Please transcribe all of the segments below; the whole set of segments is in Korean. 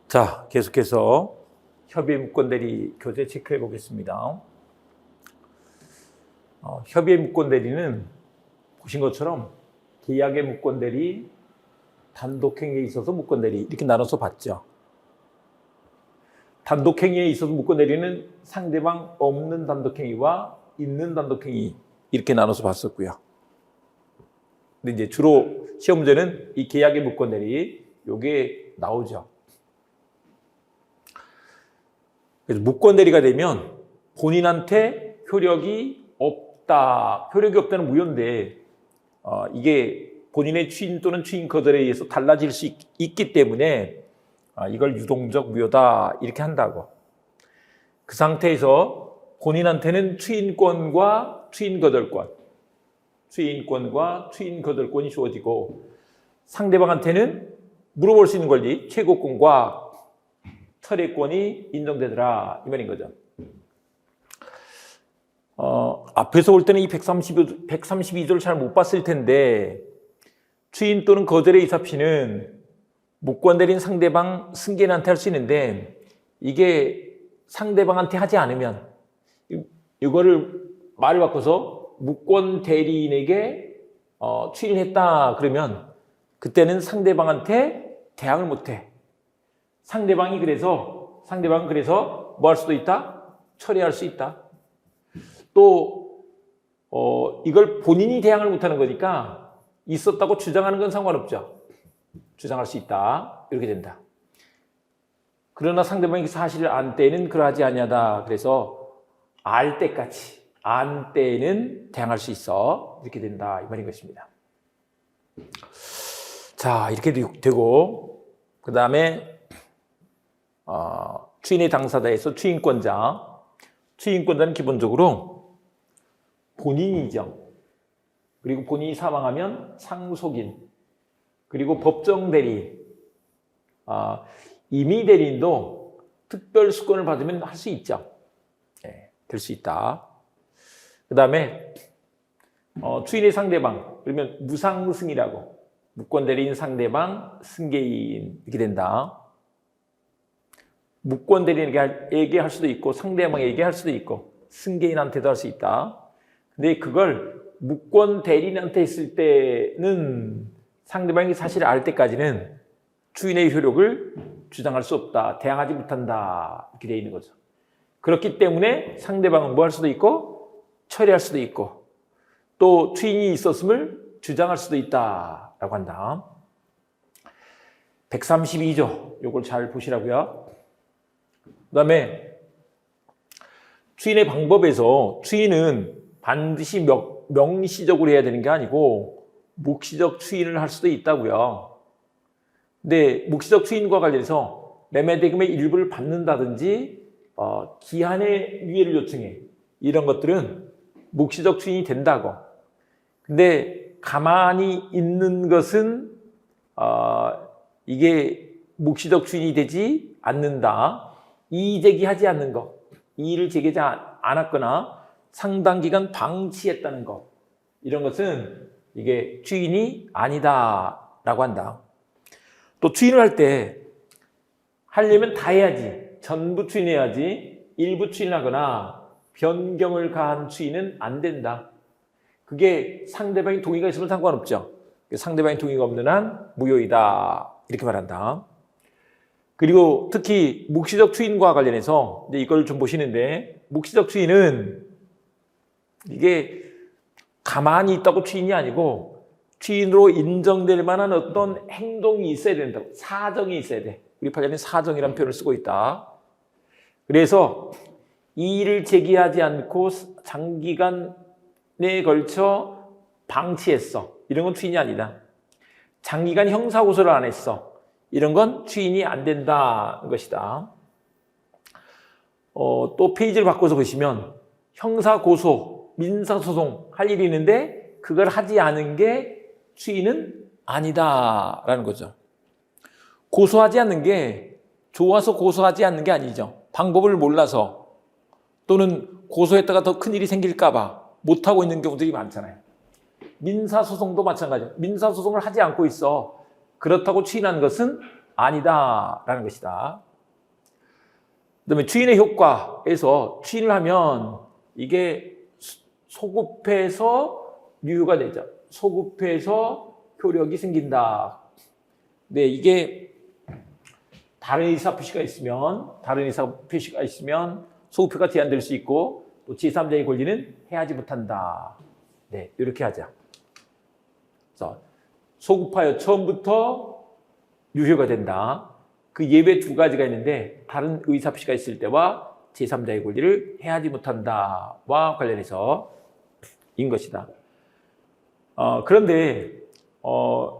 자, 계속해서 협의의 무권대리 교재 체크해 보겠습니다. 협의의 무권대리는 보신 것처럼 계약의 무권대리, 단독행위에 있어서 무권대리 이렇게 나눠서 봤죠. 단독행위에 있어서 무권대리는 상대방 없는 단독행위와 있는 단독행위 이렇게 나눠서 봤었고요. 근데 이제 주로 시험 문제는 이 계약의 무권대리 요게 나오죠. 그래서 무권대리가 되면 본인한테 효력이 없다. 효력이 없다는 무효인데 이게 본인의 추인 또는 추인 거절에 의해서 달라질 수 있기 때문에 이걸 유동적 무효다 이렇게 한다고. 그 상태에서 본인한테는 추인권과 추인 거절권이 주어지고 상대방한테는 물어볼 수 있는 권리, 최고권과 철회권이 인정되더라 이 말인 거죠. 앞에서 볼 때는 이 132조를 잘 못 봤을 텐데 추인 또는 거절의 의사표시는 무권대리인 상대방 승계인한테 할 수 있는데 이게 상대방한테 하지 않으면 이거를 말을 바꿔서 무권대리인에게 추인했다 그러면 그때는 상대방한테 대항을 못해. 상대방은 그래서 뭐 할 수도 있다? 처리할 수 있다. 또 이걸 본인이 대항을 못하는 거니까 있었다고 주장하는 건 상관없죠. 주장할 수 있다. 이렇게 된다. 그러나 상대방이 사실을 안 때는 그러하지 아니하다. 그래서 알 때까지 안 때는 대항할 수 있어. 이렇게 된다. 이 말인 것입니다. 자, 이렇게 되고 그 다음에 추인의 당사자에서 추인권자는 기본적으로 본인이죠. 그리고 본인이 사망하면 상속인, 그리고 법정 대리인, 임의 대리인도 특별 수권을 받으면 할 수 있죠. 네, 될 수 있다. 그 다음에 추인의 상대방, 그러면 무상승이라고 무권 대리인 상대방 승계인 이렇게 된다. 무권 대리인에게 할 수도 있고 상대방에게 할 수도 있고 승계인한테도 할 수 있다. 근데 그걸 무권 대리인한테 했을 때는 상대방이 사실을 알 때까지는 추인의 효력을 주장할 수 없다. 대항하지 못한다. 이렇게 되어 있는 거죠. 그렇기 때문에 상대방은 뭐 할 수도 있고 처리할 수도 있고 또 추인이 있었음을 주장할 수도 있다라고 한다. 132조 요걸 잘 보시라고요. 그 다음에 추인의 방법에서 추인은 반드시 명시적으로 해야 되는 게 아니고 묵시적 추인을 할 수도 있다고요. 근데 묵시적 추인과 관련해서 매매대금의 일부를 받는다든지 기한의 유예를 요청해 이런 것들은 묵시적 추인이 된다고. 근데 가만히 있는 것은 이게 묵시적 추인이 되지 않는다. 이의 제기하지 않는 것, 이의를 제기하지 않았거나 상당 기간 방치했다는 것, 이런 것은 이게 추인이 아니다라고 한다. 또 추인을 할 때 하려면 다 해야지. 전부 추인해야지. 일부 추인하거나 변경을 가한 추인은 안 된다. 그게 상대방의 동의가 있으면 상관없죠. 상대방의 동의가 없는 한 무효이다. 이렇게 말한다. 그리고 특히 묵시적 추인과 관련해서 이제 이걸 좀 보시는데 묵시적 추인은 이게 가만히 있다고 추인이 아니고 추인으로 인정될 만한 어떤 행동이 있어야 된다고. 사정이 있어야 돼. 우리 판례는 사정이라는 표현을 쓰고 있다. 그래서 이의를 제기하지 않고 장기간에 걸쳐 방치했어. 이런 건 추인이 아니다. 장기간 형사고소를 안 했어. 이런 건 추인이 안 된다는 것이다. 또 페이지를 바꿔서 보시면 형사고소, 민사소송 할 일이 있는데 그걸 하지 않은 게 추인은 아니다라는 거죠. 고소하지 않는 게 좋아서 고소하지 않는 게 아니죠. 방법을 몰라서 또는 고소했다가 더 큰일이 생길까 봐 못하고 있는 경우들이 많잖아요. 민사소송도 마찬가지예요. 민사소송을 하지 않고 있어. 그렇다고 추인한 것은 아니다라는 것이다. 그다음에 추인의 효과에서 추인을 하면 이게 소급해서 유효가 되죠. 소급해서 효력이 생긴다. 네, 이게 다른 의사 표시가 있으면 소급효가 제한될 수 있고 또 제3자의 권리는 해하지 못한다. 네, 이렇게 하자. 그래서 소급하여 처음부터 유효가 된다. 그 예외 두 가지가 있는데 다른 의사 표시가 있을 때와 제3자의 권리를 해하지 못한다와 관련해서 인 것이다. 그런데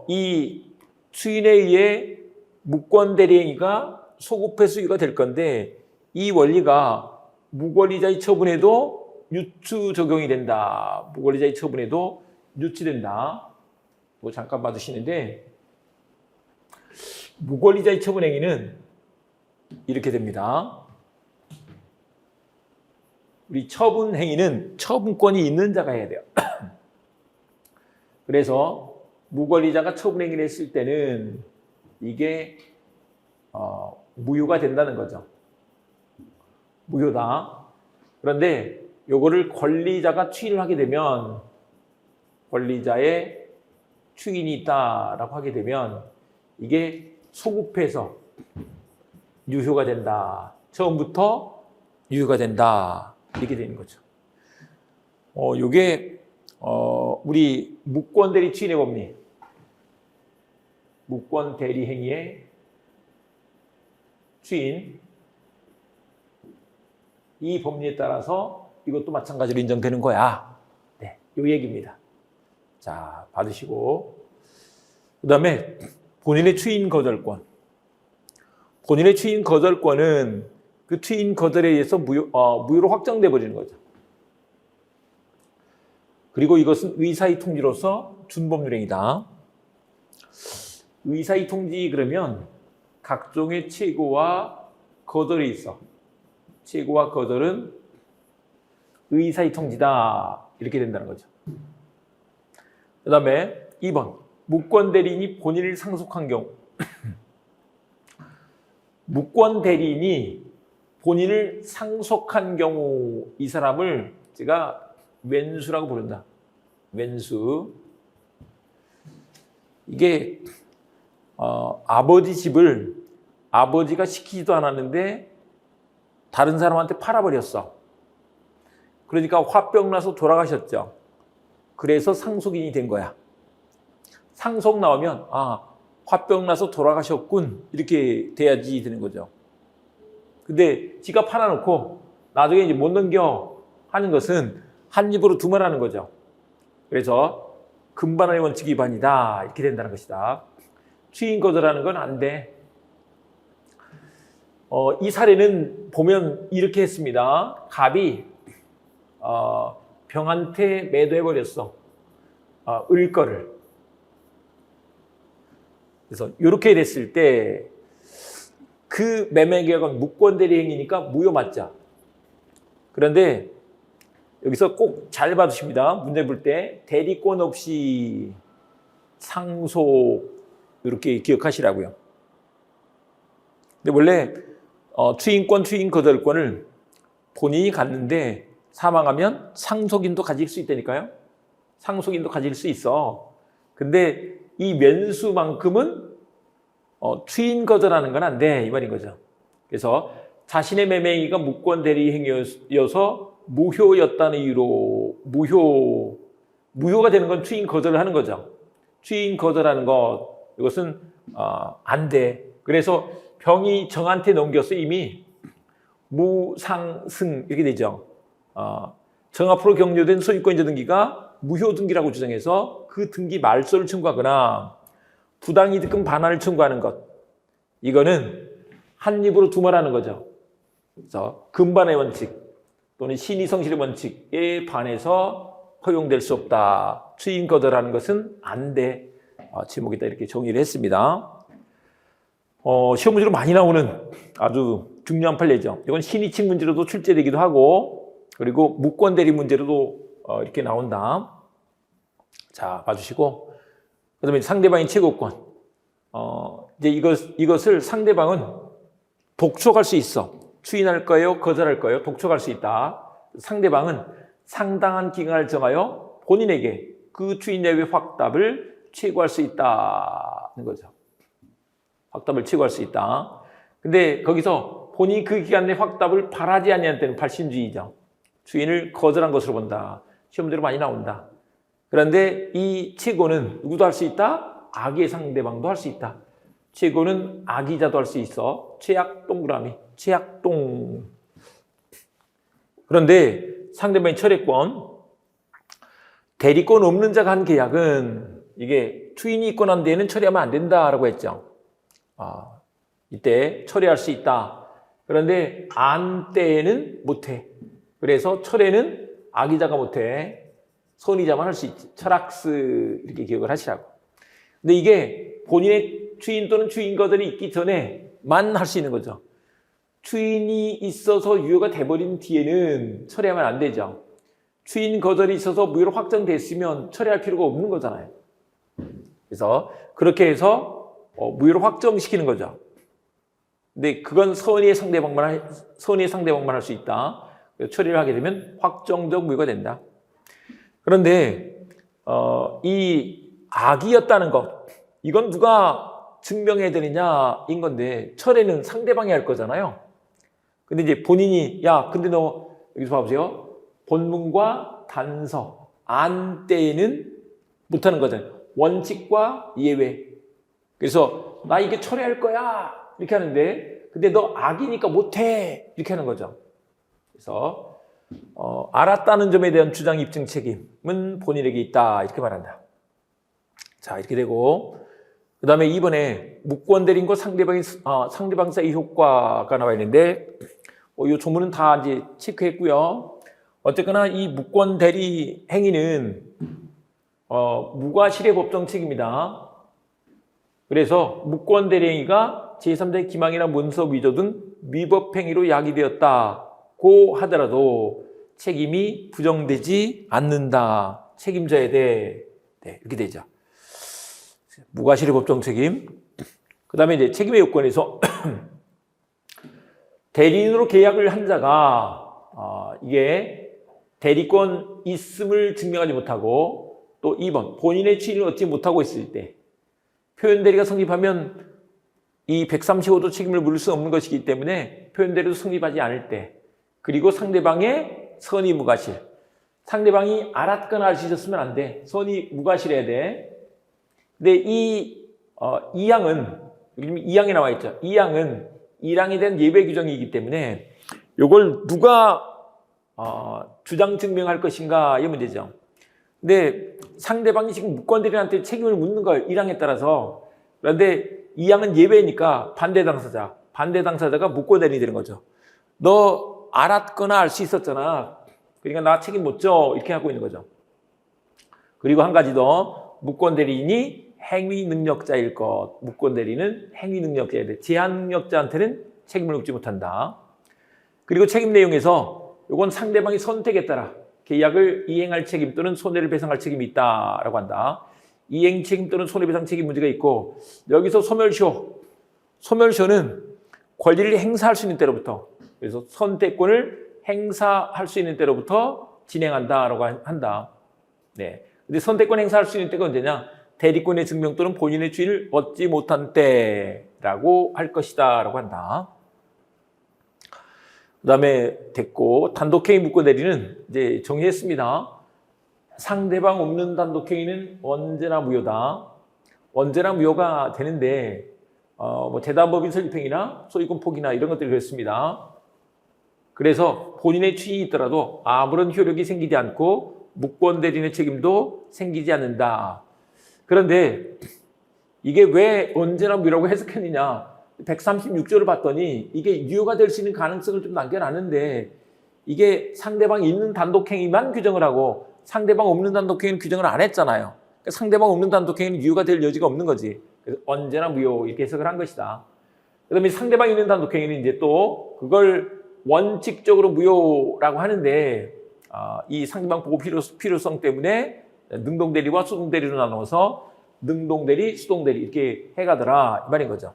이 추인에 의해 무권 대리행위가 소급해서 유효가 될 건데 이 원리가 무권리자의 처분에도 유추 적용이 된다. 무권리자의 처분에도 유치된다. 뭐 잠깐 봐주시는데 무권리자의 처분 행위는 이렇게 됩니다. 우리 처분 행위는 처분권이 있는 자가 해야 돼요. 그래서 무권리자가 처분 행위를 했을 때는 이게 무효가 된다는 거죠. 무효다. 그런데 요거를 권리자가 추인을 하게 되면 권리자의 추인이 있다라고 하게 되면 이게 소급해서 유효가 된다. 처음부터 유효가 된다. 이렇게 되는 거죠. 요게 우리 무권 대리 추인의 법리. 무권 대리 행위의 추인. 이 법리에 따라서 이것도 마찬가지로 인정되는 거야. 네, 요 얘기입니다. 자, 받으시고. 그 다음에 본인의 추인 거절권. 본인의 추인 거절권은 그 추인 거절에 의해서 무효로 확정돼 버리는 거죠. 그리고 이것은 의사의 통지로서 준법률행위다. 의사의 통지 그러면 각종의 최고와 거절이 있어. 최고와 거절은 의사의 통지다. 이렇게 된다는 거죠. 그 다음에 2번. 무권 대리인이 본인을 상속한 경우. 무권 대리인이 본인을 상속한 경우 이 사람을 제가 왼수라고 부른다. 왼수. 이게 아버지 집을 아버지가 시키지도 않았는데 다른 사람한테 팔아버렸어. 그러니까 화병 나서 돌아가셨죠. 그래서 상속인이 된 거야. 상속 나오면 화병 나서 돌아가셨군 이렇게 돼야지 되는 거죠. 근데 지가 팔아놓고 나중에 이제 못 넘겨 하는 것은 한 입으로 두말하는 거죠. 그래서 금반환의 원칙 위반이다 이렇게 된다는 것이다. 추인 거절하는 건 안 돼. 이 사례는 보면 이렇게 했습니다. 갑이 병한테 매도해버렸어. 을 거를. 그래서 이렇게 됐을 때 그 매매 계약은 무권 대리 행위니까 무효 맞죠. 그런데 여기서 꼭 잘 봐주십니다. 문제 볼 때 대리권 없이 상속 이렇게 기억하시라고요. 근데 원래 추인권, 추인 거절권을 본인이 갖는데 사망하면 상속인도 가질 수 있다니까요. 상속인도 가질 수 있어. 근데 이 면수만큼은 추인 거절하는 건 안 돼 이 말인 거죠. 그래서 자신의 매매 행위가 무권 대리 행위여서 무효였다는 이유로 무효가 되는 건 추인 거절을 하는 거죠. 추인 거절하는 것 이것은 안 돼. 그래서 병이 정한테 넘겨서 이미 무상승 이렇게 되죠. 정 앞으로 격려된 소유권자 등기가 무효 등기라고 주장해서 그 등기 말소를 청구하거나 부당이득금 반환을 청구하는 것 이거는 한 입으로 두말하는 거죠. 그래서 금반의 원칙 또는 신의성실의 원칙에 반해서 허용될 수 없다. 추인 거절하는 것은 안 돼. 제목에다 이렇게 정의를 했습니다. 시험 문제로 많이 나오는 아주 중요한 판례죠. 이건 신의칙 문제로도 출제되기도 하고 그리고 무권 대리 문제로도 이렇게 나온다. 자, 봐주시고 그다음에 상대방의 최고권. 이제 이것을 상대방은 독촉할 수 있어. 추인할까요? 거절할까요? 독촉할 수 있다. 상대방은 상당한 기간을 정하여 본인에게 그 추인 내외의 확답을 최고할 수 있다는 거죠. 확답을 최고할 수 있다. 근데 거기서 본인이 그 기간 내 확답을 바라지 아니한 때는 발신주의죠. 추인을 거절한 것으로 본다. 시험대로 많이 나온다. 그런데 이 최고는 누구도 할 수 있다? 악의 상대방도 할 수 있다. 최고는 악의자도 할 수 있어. 최악 동그라미, 최악동. 그런데 상대방의 철회권, 대리권 없는 자가 한 계약은 이게 추인이 있고 난 뒤에는 처리하면 안 된다라고 했죠. 이때 처리할 수 있다. 그런데 안 때에는 못해. 그래서 철회는 악의자가 못해. 선의자만 할 수 있지. 철학스 이렇게 기억을 하시라고. 근데 이게 본인의 추인 또는 추인 거절이 있기 전에만 할 수 있는 거죠. 추인이 있어서 유효가 돼버린 뒤에는 처리하면 안 되죠. 추인 거절이 있어서 무효로 확정됐으면 처리할 필요가 없는 거잖아요. 그래서 그렇게 해서 무효로 확정시키는 거죠. 근데 그건 선의의 상대방만 할 수 있다. 처리를 하게 되면 확정적 무효가 된다. 그런데 이 악이었다는 것, 이건 누가 증명해야 되느냐인 건데 철회는 상대방이 할 거잖아요. 근데 이제 본인이 근데 너 여기서 봐보세요. 본문과 단서, 안 때에는 못하는 거잖아요. 원칙과 예외. 그래서 나 이게 철회할 거야 이렇게 하는데 근데 너 악이니까 못해 이렇게 하는 거죠. 그래서 알았다는 점에 대한 주장 입증 책임은 본인에게 있다 이렇게 말한다. 자 이렇게 되고 그 다음에 이번에 무권 대리인과 상대방 사이 효과가 나와 있는데 이 조문은 다 이제 체크했고요. 어쨌거나 이 무권 대리 행위는 무과실의 법정 책임이다. 그래서 무권 대리 행위가 제3자 기망이나 문서 위조 등 위법 행위로 야기되었다고 하더라도 책임이 부정되지 않는다. 책임져야 돼. 네, 이렇게 되죠. 무과실의 법정 책임. 그 다음에 이제 책임의 요건에서 대리인으로 계약을 한 자가 이게 대리권 있음을 증명하지 못하고 또 2번 본인의 추인을 얻지 못하고 있을 때 표현 대리가 성립하면 이 135도 책임을 물을 수 없는 것이기 때문에 표현 대리도 성립하지 않을 때 그리고 상대방의 선의 무과실 상대방이 알았거나 알 수 있었으면 안 돼. 선의 무과실해야 돼. 근데 이 2항은 여기 2항에 나와 있죠. 2항은 1항에 대한 예외 규정이기 때문에 이걸 누가 주장 증명할 것인가 이 문제죠. 근데 상대방이 지금 무권 대리인한테 책임을 묻는 거예요. 1항에 따라서. 그런데 2항은 예외니까 반대 당사자가 무권 대리인이 되는 거죠. 너 알았거나 알 수 있었잖아. 그러니까 나 책임 못 져. 이렇게 하고 있는 거죠. 그리고 한 가지 더 무권 대리인이 행위 능력자일 것. 무권 대리인은 행위 능력자야 돼. 제한 능력자한테는 책임을 묻지 못한다. 그리고 책임 내용에서 이건 상대방의 선택에 따라 계약을 이행할 책임 또는 손해를 배상할 책임이 있다라고 한다. 이행 책임 또는 손해배상 책임 문제가 있고 여기서 소멸시효는 권리를 행사할 수 있는 때로부터 그래서 선택권을 행사할 수 있는 때로부터 진행한다라고 한다. 네. 근데 선택권 행사할 수 있는 때가 언제냐? 대리권의 증명 또는 본인의 주의를 얻지 못한 때라고 할 것이다라고 한다. 그 다음에 됐고 단독행위 무권 대리는 이제 정의했습니다. 상대방 없는 단독행위는 언제나 무효다. 언제나 무효가 되는데 뭐 재단법인 설립행위나 소유권 포기나 이런 것들이 그렇습니다. 그래서 본인의 추인이 있더라도 아무런 효력이 생기지 않고 무권 대리인의 책임도 생기지 않는다. 그런데 이게 왜 언제나 무효라고 해석했느냐? 136조를 봤더니 이게 유효가 될 수 있는 가능성을 좀 남겨놨는데 이게 상대방이 있는 단독행위만 규정을 하고 상대방 없는 단독행위는 규정을 안 했잖아요. 그러니까 상대방 없는 단독행위는 유효가 될 여지가 없는 거지. 그래서 언제나 무효 이렇게 해석을 한 것이다. 그 다음에 상대방 있는 단독행위는 이제 또 그걸 원칙적으로 무효라고 하는데 이 상대방 보호 필요성 때문에 능동대리와 수동대리로 나눠서 능동대리, 수동대리 이렇게 해가더라 이 말인 거죠.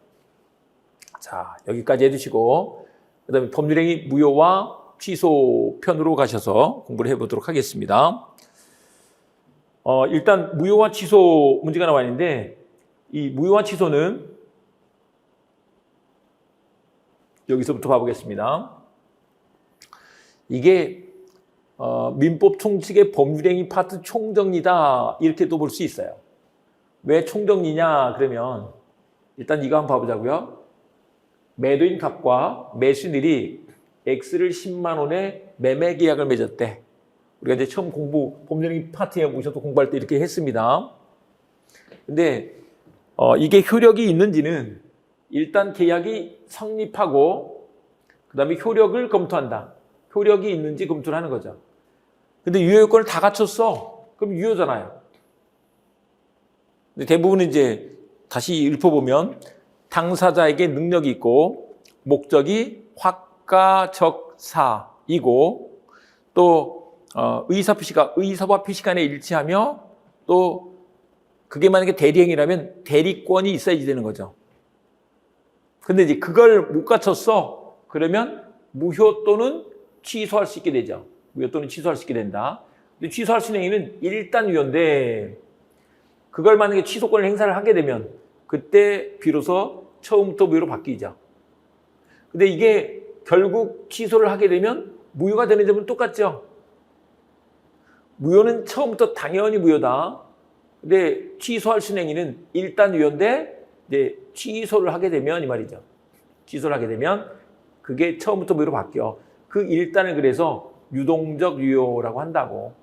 자, 여기까지 해두시고 그 다음에 법률행위 무효와 취소 편으로 가셔서 공부를 해보도록 하겠습니다. 일단 무효와 취소 문제가 나와 있는데 이 무효와 취소는 여기서부터 봐보겠습니다. 이게 민법 총칙의 법률행위 파트 총정리다 이렇게 또 볼 수 있어요. 왜 총정리냐 그러면 일단 이거 한번 봐보자고요. 매도인 갑과 매수인들이 X를 10만 원에 매매 계약을 맺었대. 우리가 이제 처음 법률행위 파트에 오셔서 공부할 때 이렇게 했습니다. 근데 이게 효력이 있는지는 일단 계약이 성립하고 그 다음에 효력을 검토한다. 효력이 있는지 검토를 하는 거죠. 근데 유효 요건을 다 갖췄어. 그럼 유효잖아요. 근데 대부분은 이제 다시 읊어보면 당사자에게 능력이 있고 목적이 확가적사이고 또 의사와 표시가 일치하며 또 그게 만약에 대리행위라면 대리권이 있어야지 되는 거죠. 근데 이제 그걸 못 갖췄어. 그러면 무효 또는 취소할 수 있게 되죠. 무효 또는 취소할 수 있게 된다. 근데 취소할 수 있는 행위는 일단 유효인데 그걸 만약에 취소권을 행사를 하게 되면 그때 비로소 처음부터 무효로 바뀌죠. 근데 이게 결국 취소를 하게 되면 무효가 되는 점은 똑같죠. 무효는 처음부터 당연히 무효다. 근데 취소할 수 있는 행위는 일단 유효인데 이제 취소를 하게 되면 이 말이죠. 취소를 하게 되면 그게 처음부터 무효로 바뀌어. 그 일단을 그래서 유동적 유효라고 한다고.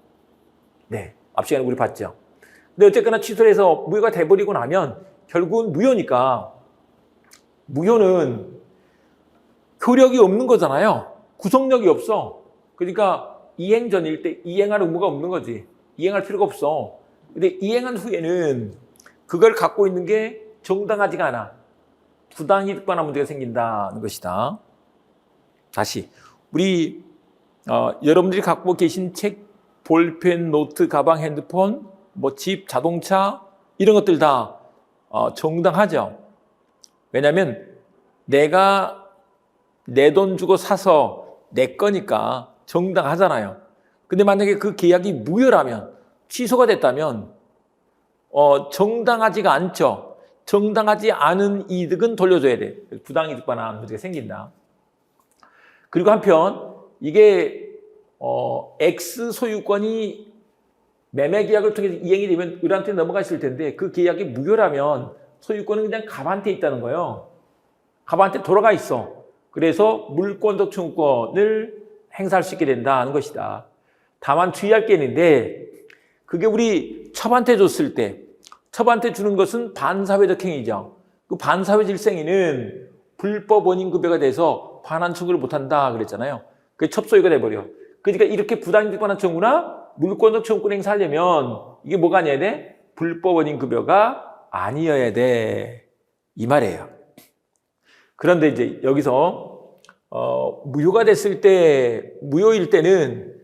네, 앞 시간에 우리 봤죠. 근데 어쨌거나 취소를 해서 무효가 돼버리고 나면 결국은 무효니까 무효는 효력이 없는 거잖아요. 구속력이 없어. 그러니까 이행 전일 때 이행할 의무가 없는 거지. 이행할 필요가 없어. 근데 이행한 후에는 그걸 갖고 있는 게 정당하지가 않아. 부당이득 반환 문제가 생긴다는 것이다. 다시 우리 여러분들이 갖고 계신 책, 볼펜, 노트, 가방, 핸드폰, 뭐 집, 자동차 이런 것들 다 정당하죠. 왜냐하면 내가 내 돈 주고 사서 내 거니까 정당하잖아요. 근데 만약에 그 계약이 무효라면 취소가 됐다면 정당하지가 않죠. 정당하지 않은 이득은 돌려줘야 돼. 부당이득 반환 문제가 생긴다. 그리고 한편 이게 X 소유권이 매매 계약을 통해서 이행이 되면 을한테 넘어가 있을 텐데 그 계약이 무효라면 소유권은 그냥 갑한테 있다는 거예요. 갑한테 돌아가 있어. 그래서 물권적 청구권을 행사할 수 있게 된다는 것이다. 다만 주의할 게 있는데 그게 우리 첩한테 줬을 때 첩한테 주는 것은 반사회적 행위죠. 그 반사회적 행위는 불법 원인 급여가 돼서 반환 청구를 못한다 그랬잖아요. 그게 첩소유가 돼버려. 그러니까 이렇게 부당이득 반환 청구나 물권적 청구권 행사하려면 이게 뭐가 아니어야 돼? 불법 원인 급여가 아니어야 돼. 이 말이에요. 그런데 이제 여기서 무효가 됐을 때 무효일 때는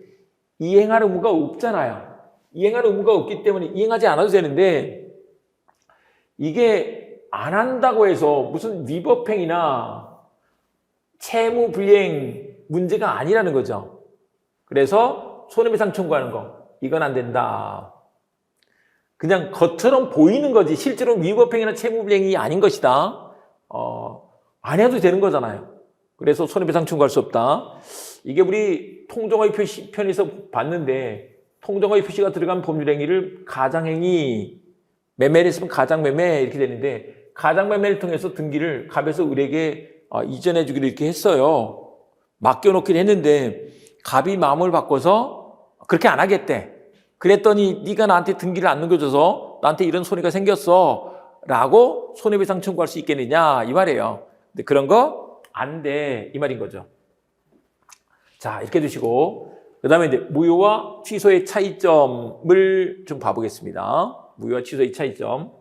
이행할 의무가 없잖아요. 이행할 의무가 없기 때문에 이행하지 않아도 되는데 이게 안 한다고 해서 무슨 위법행위나 채무 불이행 문제가 아니라는 거죠. 그래서 손해배상 청구하는 거 이건 안 된다. 그냥 겉처럼 보이는 거지 실제로 위법행위나 채무 불이행이 아닌 것이다. 안 해도 되는 거잖아요. 그래서 손해배상 청구할 수 없다. 이게 우리 통정의 표시 편에서 봤는데 통정의 표시가 들어간 법률행위를 가장행위, 매매를 했으면 가장매매 이렇게 되는데 가장매매를 통해서 등기를 갑에서 을에게 이전해 주기로 이렇게 했어요. 맡겨놓긴 했는데 갑이 마음을 바꿔서 그렇게 안 하겠대. 그랬더니 네가 나한테 등기를 안 넘겨줘서 나한테 이런 손해가 생겼어 라고 손해배상 청구할 수 있겠느냐 이 말이에요. 근데 그런 거 안 돼 이 말인 거죠. 자 이렇게 두시고 그 다음에 이제 무효와 취소의 차이점을 좀 봐보겠습니다. 무효와 취소의 차이점.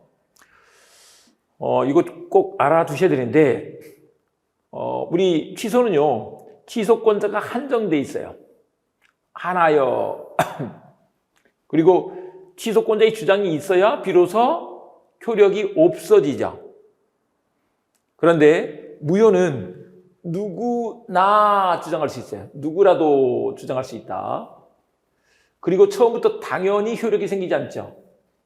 이거 꼭 알아두셔야 되는데 우리 취소는요 취소권자가 한정돼 있어요. 하나요. 그리고 취소권자의 주장이 있어야 비로소 효력이 없어지죠. 그런데 무효는 누구나 주장할 수 있어요. 누구라도 주장할 수 있다. 그리고 처음부터 당연히 효력이 생기지 않죠.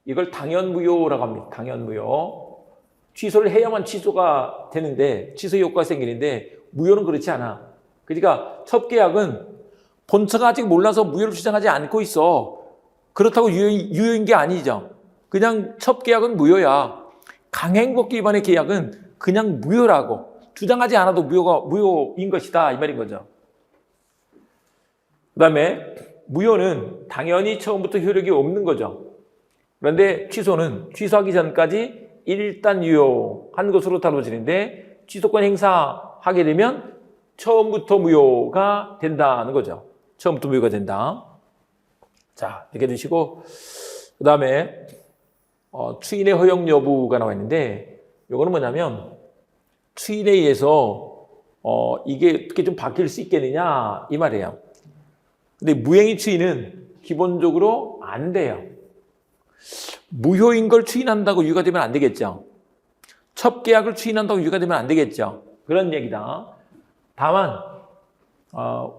이걸 당연무효라고 합니다. 당연무효. 취소를 해야만 취소가 되는데, 취소 효과가 생기는데 무효는 그렇지 않아. 그러니까 첫 계약은 본처가 아직 몰라서 무효를 주장하지 않고 있어. 그렇다고 유효인 게 아니죠. 그냥 첫 계약은 무효야. 강행법규 위반의 계약은 그냥 무효라고. 주장하지 않아도 무효인 것이다. 이 말인 거죠. 그 다음에 무효는 당연히 처음부터 효력이 없는 거죠. 그런데 취소는 취소하기 전까지 일단 유효한 것으로 다뤄지는데 지속권 행사하게 되면 처음부터 무효가 된다는 거죠. 처음부터 무효가 된다. 자, 이렇게 두시고 그 다음에 추인의 허용 여부가 나와 있는데 이거는 뭐냐면 추인에 의해서 이게 어떻게 좀 바뀔 수 있겠느냐 이 말이에요. 근데 무행위 추인은 기본적으로 안 돼요. 무효인 걸 추인한다고 유효가 되면 안 되겠죠. 첫 계약을 추인한다고 유효가 되면 안 되겠죠. 그런 얘기다. 다만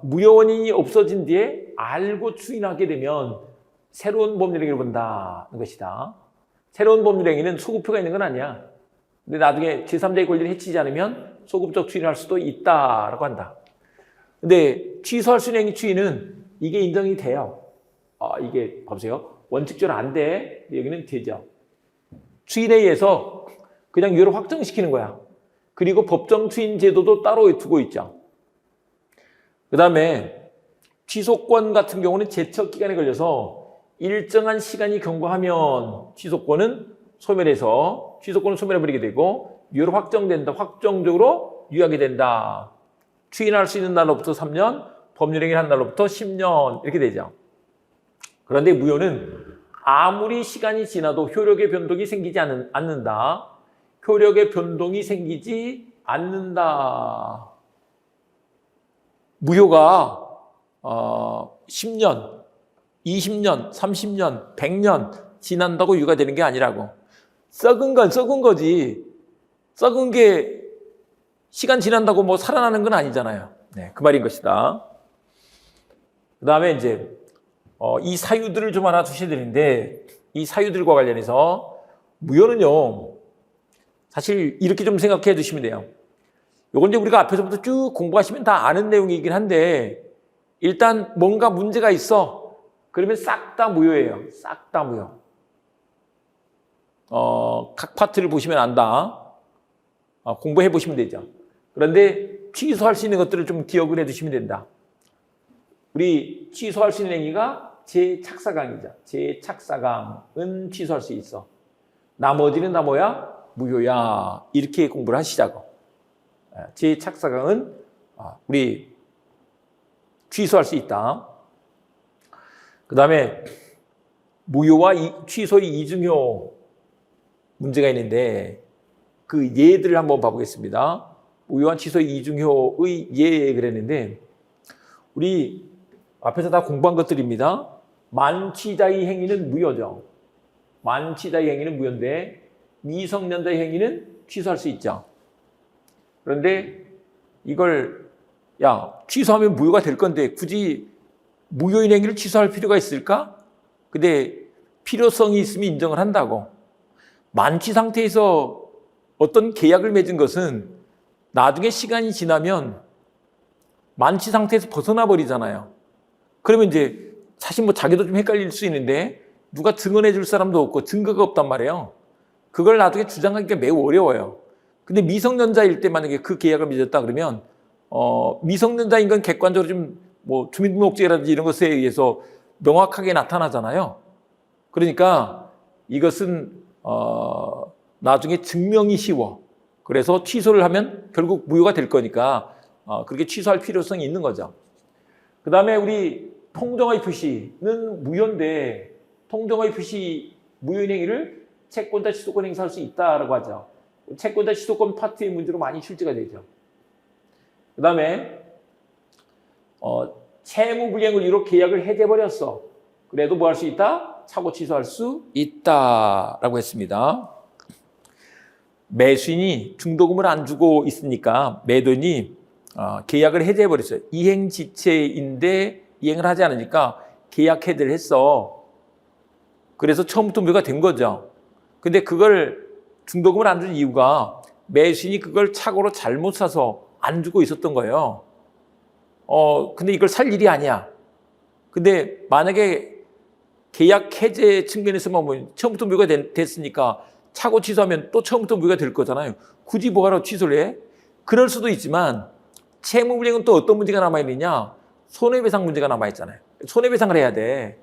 무효 원인이 없어진 뒤에 알고 추인하게 되면 새로운 법률행위를 본다는 것이다. 새로운 법률행위는 소급표가 있는 건 아니야. 근데 나중에 제3자의 권리를 해치지 않으면 소급적 추인을 할 수도 있다라고 한다. 근데 취소할 수 있는 행위 추인은 이게 인정이 돼요. 이게 보세요. 원칙적으로 안 돼. 여기는 되죠. 추인에 의해서 그냥 유효를 확정시키는 거야. 그리고 법정 추인 제도도 따로 두고 있죠. 그 다음에 취소권 같은 경우는 제척 기간에 걸려서 일정한 시간이 경과하면 취소권은 소멸해버리게 되고 유효로 확정된다. 확정적으로 유효하게 된다. 추인할 수 있는 날로부터 3년, 법률행위를 한 날로부터 10년 이렇게 되죠. 그런데 무효는 아무리 시간이 지나도 효력의 변동이 생기지 않는다. 효력의 변동이 생기지 않는다. 무효가 10년, 20년, 30년, 100년 지난다고 유효가 되는 게 아니라고. 썩은 건 썩은 거지. 썩은 게 시간 지난다고 뭐 살아나는 건 아니잖아요. 네, 그 말인 것이다. 그 다음에 이제 이 사유들을 좀 하나 두셔야 되는데 이 사유들과 관련해서 무효는요. 사실 이렇게 좀 생각해 두시면 돼요. 요건 이제 우리가 앞에서부터 쭉 공부하시면 다 아는 내용이긴 한데 일단 뭔가 문제가 있어. 그러면 싹 다 무효예요. 싹 다 무효. 각 파트를 보시면 안다. 공부해 보시면 되죠. 그런데 취소할 수 있는 것들을 좀 기억을 해 두시면 된다. 우리 취소할 수 있는 행위가 제착사강이죠. 제착사강은 취소할 수 있어. 나머지는 다 뭐야? 무효야. 이렇게 공부를 하시자고. 제착사강은 우리 취소할 수 있다. 그 다음에 무효와 취소의 이중효 문제가 있는데 그 예들을 한번 봐보겠습니다. 무효와 취소의 이중효의 예 그랬는데 우리 앞에서 다 공부한 것들입니다. 만취자의 행위는 무효죠. 만취자의 행위는 무효인데 미성년자의 행위는 취소할 수 있죠. 그런데 이걸 취소하면 무효가 될 건데 굳이 무효인 행위를 취소할 필요가 있을까? 근데 필요성이 있으면 인정을 한다고. 만취 상태에서 어떤 계약을 맺은 것은 나중에 시간이 지나면 만취 상태에서 벗어나 버리잖아요. 그러면 이제 사실 뭐 자기도 좀 헷갈릴 수 있는데 누가 증언해 줄 사람도 없고 증거가 없단 말이에요. 그걸 나중에 주장하기가 매우 어려워요. 근데 미성년자일 때 만약에 그 계약을 맺었다 그러면 미성년자인 건 객관적으로 좀 뭐 주민등록증이라든지 이런 것에 의해서 명확하게 나타나잖아요. 그러니까 이것은 나중에 증명이 쉬워. 그래서 취소를 하면 결국 무효가 될 거니까 그렇게 취소할 필요성이 있는 거죠. 그 다음에 우리 통정의 표시는 무효인데 통정의 표시 무효인 행위를 채권자 취소권 행사할 수 있다라고 하죠. 채권자 취소권 파트의 문제로 많이 출제가 되죠. 그 다음에 채무불이행 권리로 계약을 해제해버렸어. 그래도 뭐 할 수 있다? 차고 취소할 수 있다라고 했습니다. 매수인이 중도금을 안 주고 있으니까 매도인이 계약을 해제해버렸어요. 이행지체인데 이행을 하지 않으니까 계약 해제를 했어. 그래서 처음부터 무효가 된 거죠. 근데 그걸 중도금을 안 준 이유가 매수인이 그걸 착오로 잘못 사서 안 주고 있었던 거예요. 근데 이걸 살 일이 아니야. 근데 만약에 계약 해제 측면에서만 보면 처음부터 무효가 됐으니까 착오 취소하면 또 처음부터 무효가 될 거잖아요. 굳이 뭐하러 취소를 해? 그럴 수도 있지만 채무불이행은 또 어떤 문제가 남아있느냐? 손해배상 문제가 남아있잖아요. 손해배상을 해야 돼.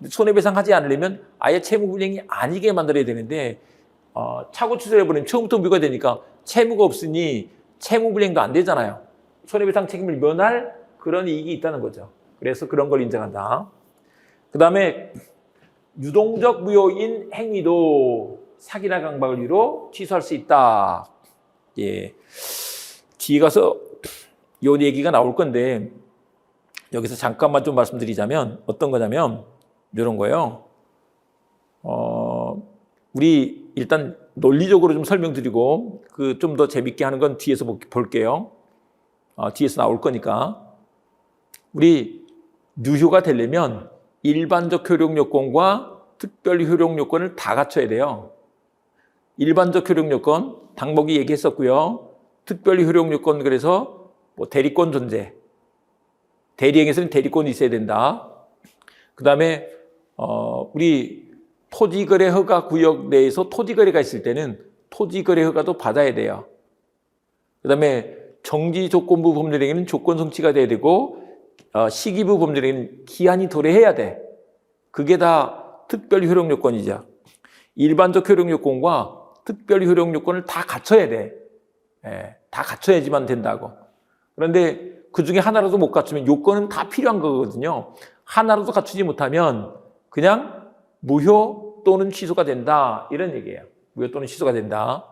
손해배상 하지 않으려면 아예 채무불이행이 아니게 만들어야 되는데 착오 취소를 해버리면 처음부터 무효가 되니까 채무가 없으니 채무불이행도 안 되잖아요. 손해배상 책임을 면할 그런 이익이 있다는 거죠. 그래서 그런 걸 인정한다. 그 다음에 유동적 무효인 행위도 사기나 강박을 이유로 취소할 수 있다. 예. 뒤에 가서 요 얘기가 나올 건데 여기서 잠깐만 좀 말씀드리자면 어떤 거냐면 이런 거예요. 우리 일단 논리적으로 좀 설명드리고 그 좀 더 재밌게 하는 건 뒤에서 볼게요. 뒤에서 나올 거니까. 우리 유효가 되려면 일반적 효력 요건과 특별 효력 요건을 다 갖춰야 돼요. 일반적 효력 요건 당목이 얘기했었고요. 특별 효력 요건 그래서 뭐 대리권 존재. 대리행에서는 대리권이 있어야 된다. 그 다음에 우리 토지거래 허가 구역 내에서 토지거래가 있을 때는 토지거래 허가도 받아야 돼요. 그 다음에 정지조건부 법률행위는 조건 성취가 돼야 되고 시기부 법률행위는 기한이 도래해야 돼. 그게 다 특별 효력 요건이죠. 일반적 효력 요건과 특별 효력 요건을 다 갖춰야 돼. 다 갖춰야지만 된다고. 그런데 그 중에 하나라도 못 갖추면 요건은 다 필요한 거거든요. 하나라도 갖추지 못하면 그냥 무효 또는 취소가 된다. 이런 얘기예요. 무효 또는 취소가 된다.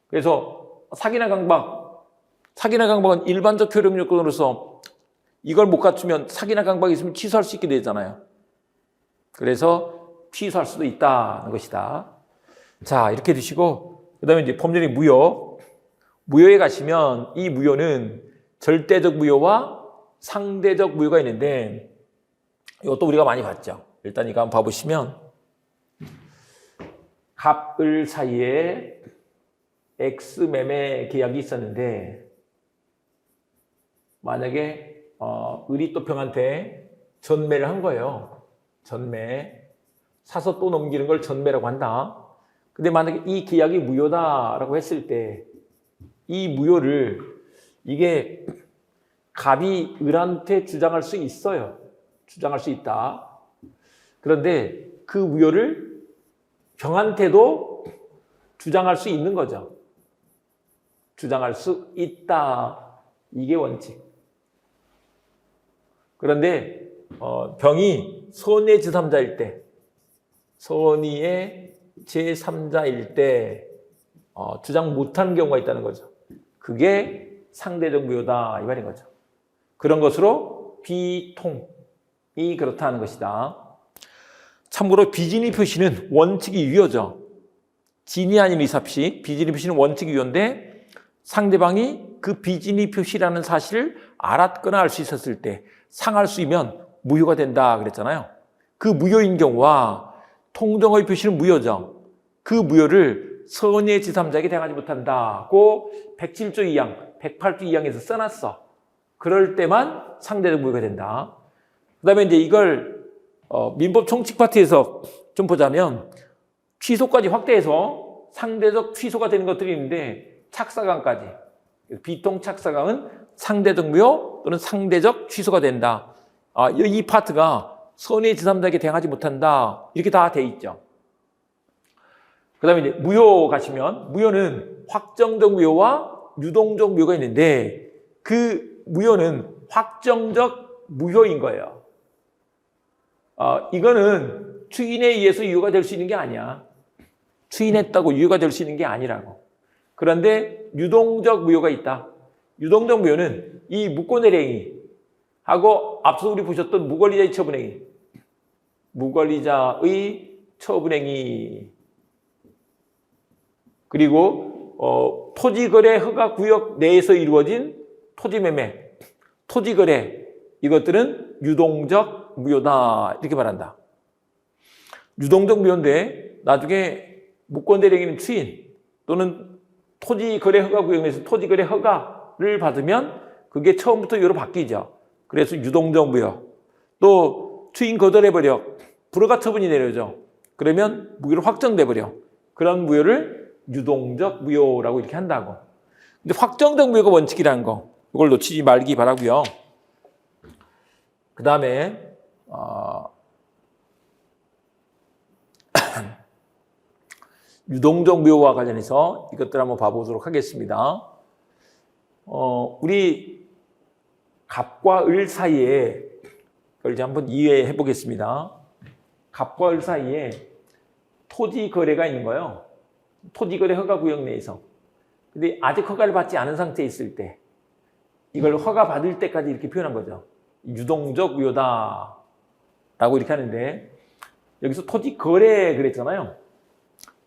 그래서 사기나 강박은 일반적 효력 요건으로서 이걸 못 갖추면 사기나 강박이 있으면 취소할 수 있게 되잖아요. 그래서 취소할 수도 있다는 것이다. 자, 이렇게 두시고 그 다음에 이제 법률의 무효. 무효에 가시면 이 무효는 절대적 무효와 상대적 무효가 있는데 이것도 우리가 많이 봤죠. 일단 이거 한번 봐보시면 갑을 사이에 X 매매 계약이 있었는데 만약에 을이또평한테 전매를 한 거예요. 전매. 사서 또 넘기는 걸 전매라고 한다. 근데 만약에 이 계약이 무효다라고 했을 때 이 무효를 이게 갑이 을한테 주장할 수 있어요. 주장할 수 있다. 그런데 그 무효를 병한테도 주장할 수 있는 거죠. 주장할 수 있다. 이게 원칙. 그런데 병이 선의 제3자일 때, 선의의 제3자일 때 주장 못하는 경우가 있다는 거죠. 그게 상대적 무효다 이 말인 거죠. 그런 것으로 비통이 그렇다는 것이다. 참고로 비진의 표시는 원칙이 유효죠. 진이 아닌 의사표시, 비진의 표시는 원칙이 유효인데 상대방이 그 비진의 표시라는 사실을 알았거나 알 수 있었을 때 상할 수이면 무효가 된다 그랬잖아요. 그 무효인 경우와 통정의 표시는 무효죠. 그 무효를 선의 제3자에게 당하지 못한다고 107조 2항, 108조 2항에서 써놨어. 그럴 때만 상대적 무효가 된다. 그 다음에 이제 이걸 민법 총칙 파트에서 좀 보자면 취소까지 확대해서 상대적 취소가 되는 것들이 있는데 착사강까지. 비통 착사강은 상대적 무효 또는 상대적 취소가 된다. 이 파트가 선의 제3자에게 대항하지 못한다. 이렇게 다 돼 있죠. 그 다음에 이제 무효 가시면 무효는 확정적 무효와 유동적 무효가 있는데 그 무효는 확정적 무효인 거예요. 이거는 추인에 의해서 유효가 될 수 있는 게 아니야. 추인했다고 유효가 될 수 있는 게 아니라고. 그런데 유동적 무효가 있다. 유동적 무효는 이 무권의 행위하고 앞서 우리 보셨던 무권리자의 처분행위, 무권리자의 처분행위 그리고 토지거래 허가구역 내에서 이루어진 토지매매, 토지거래 이것들은 유동적 무효다 이렇게 말한다. 유동적 무효인데 나중에 무권대리인은 추인 또는 토지거래 허가구역 내에서 토지거래 허가를 받으면 그게 처음부터 유효로 바뀌죠. 그래서 유동적 무효. 또 추인 거절해버려. 불허가 처분이 내려져. 그러면 무효로 확정돼버려. 그런 무효를 유동적 무효라고 이렇게 한다고. 근데 확정적 무효가 원칙이라는 거. 이걸 놓치지 말기 바라고요. 그 다음에 유동적 무효와 관련해서 이것들 한번 봐보도록 하겠습니다. 우리 갑과 을 사이에 그걸 이제 한번 이해해 보겠습니다. 갑과 을 사이에 토지 거래가 있는 거예요. 토지 거래 허가 구역 내에서. 근데 아직 허가를 받지 않은 상태에 있을 때 이걸 허가 받을 때까지 이렇게 표현한 거죠. 유동적 무효다 라고 이렇게 하는데 여기서 토지 거래 그랬잖아요.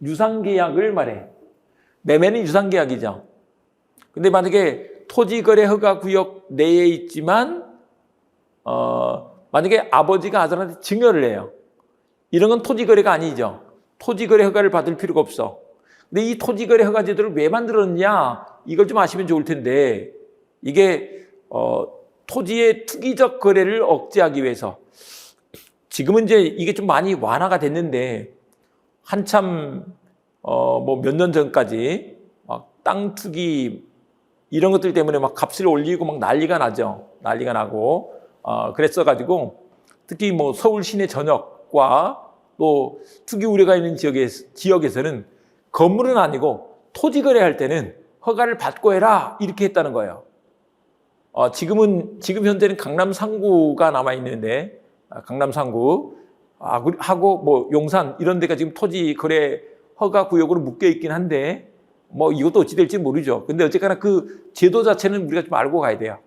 유상계약을 말해. 매매는 유상계약이죠. 근데 만약에 토지거래 허가구역 내에 있지만 만약에 아버지가 아들한테 증여를 해요. 이런 건 토지거래가 아니죠. 토지거래 허가를 받을 필요가 없어. 근데 이 토지거래 허가 제도를 왜 만들었냐 이걸 좀 아시면 좋을 텐데 이게 토지의 투기적 거래를 억제하기 위해서 지금은 이제 이게 좀 많이 완화가 됐는데 한참 뭐 몇 년 전까지 막 땅 투기 이런 것들 때문에 막 값을 올리고 막 난리가 나죠. 난리가 나고 그랬어가지고 특히 뭐 서울 시내 전역과 또 투기 우려가 있는 지역에서는 건물은 아니고 토지 거래할 때는 허가를 받고 해라 이렇게 했다는 거예요. 지금 현재는 강남 상구가 남아 있는데 강남 상구 하고 뭐 용산 이런 데가 지금 토지 거래 허가 구역으로 묶여 있긴 한데 뭐 이것도 어찌 될지 모르죠. 근데 어쨌거나 그 제도 자체는 우리가 좀 알고 가야 돼요.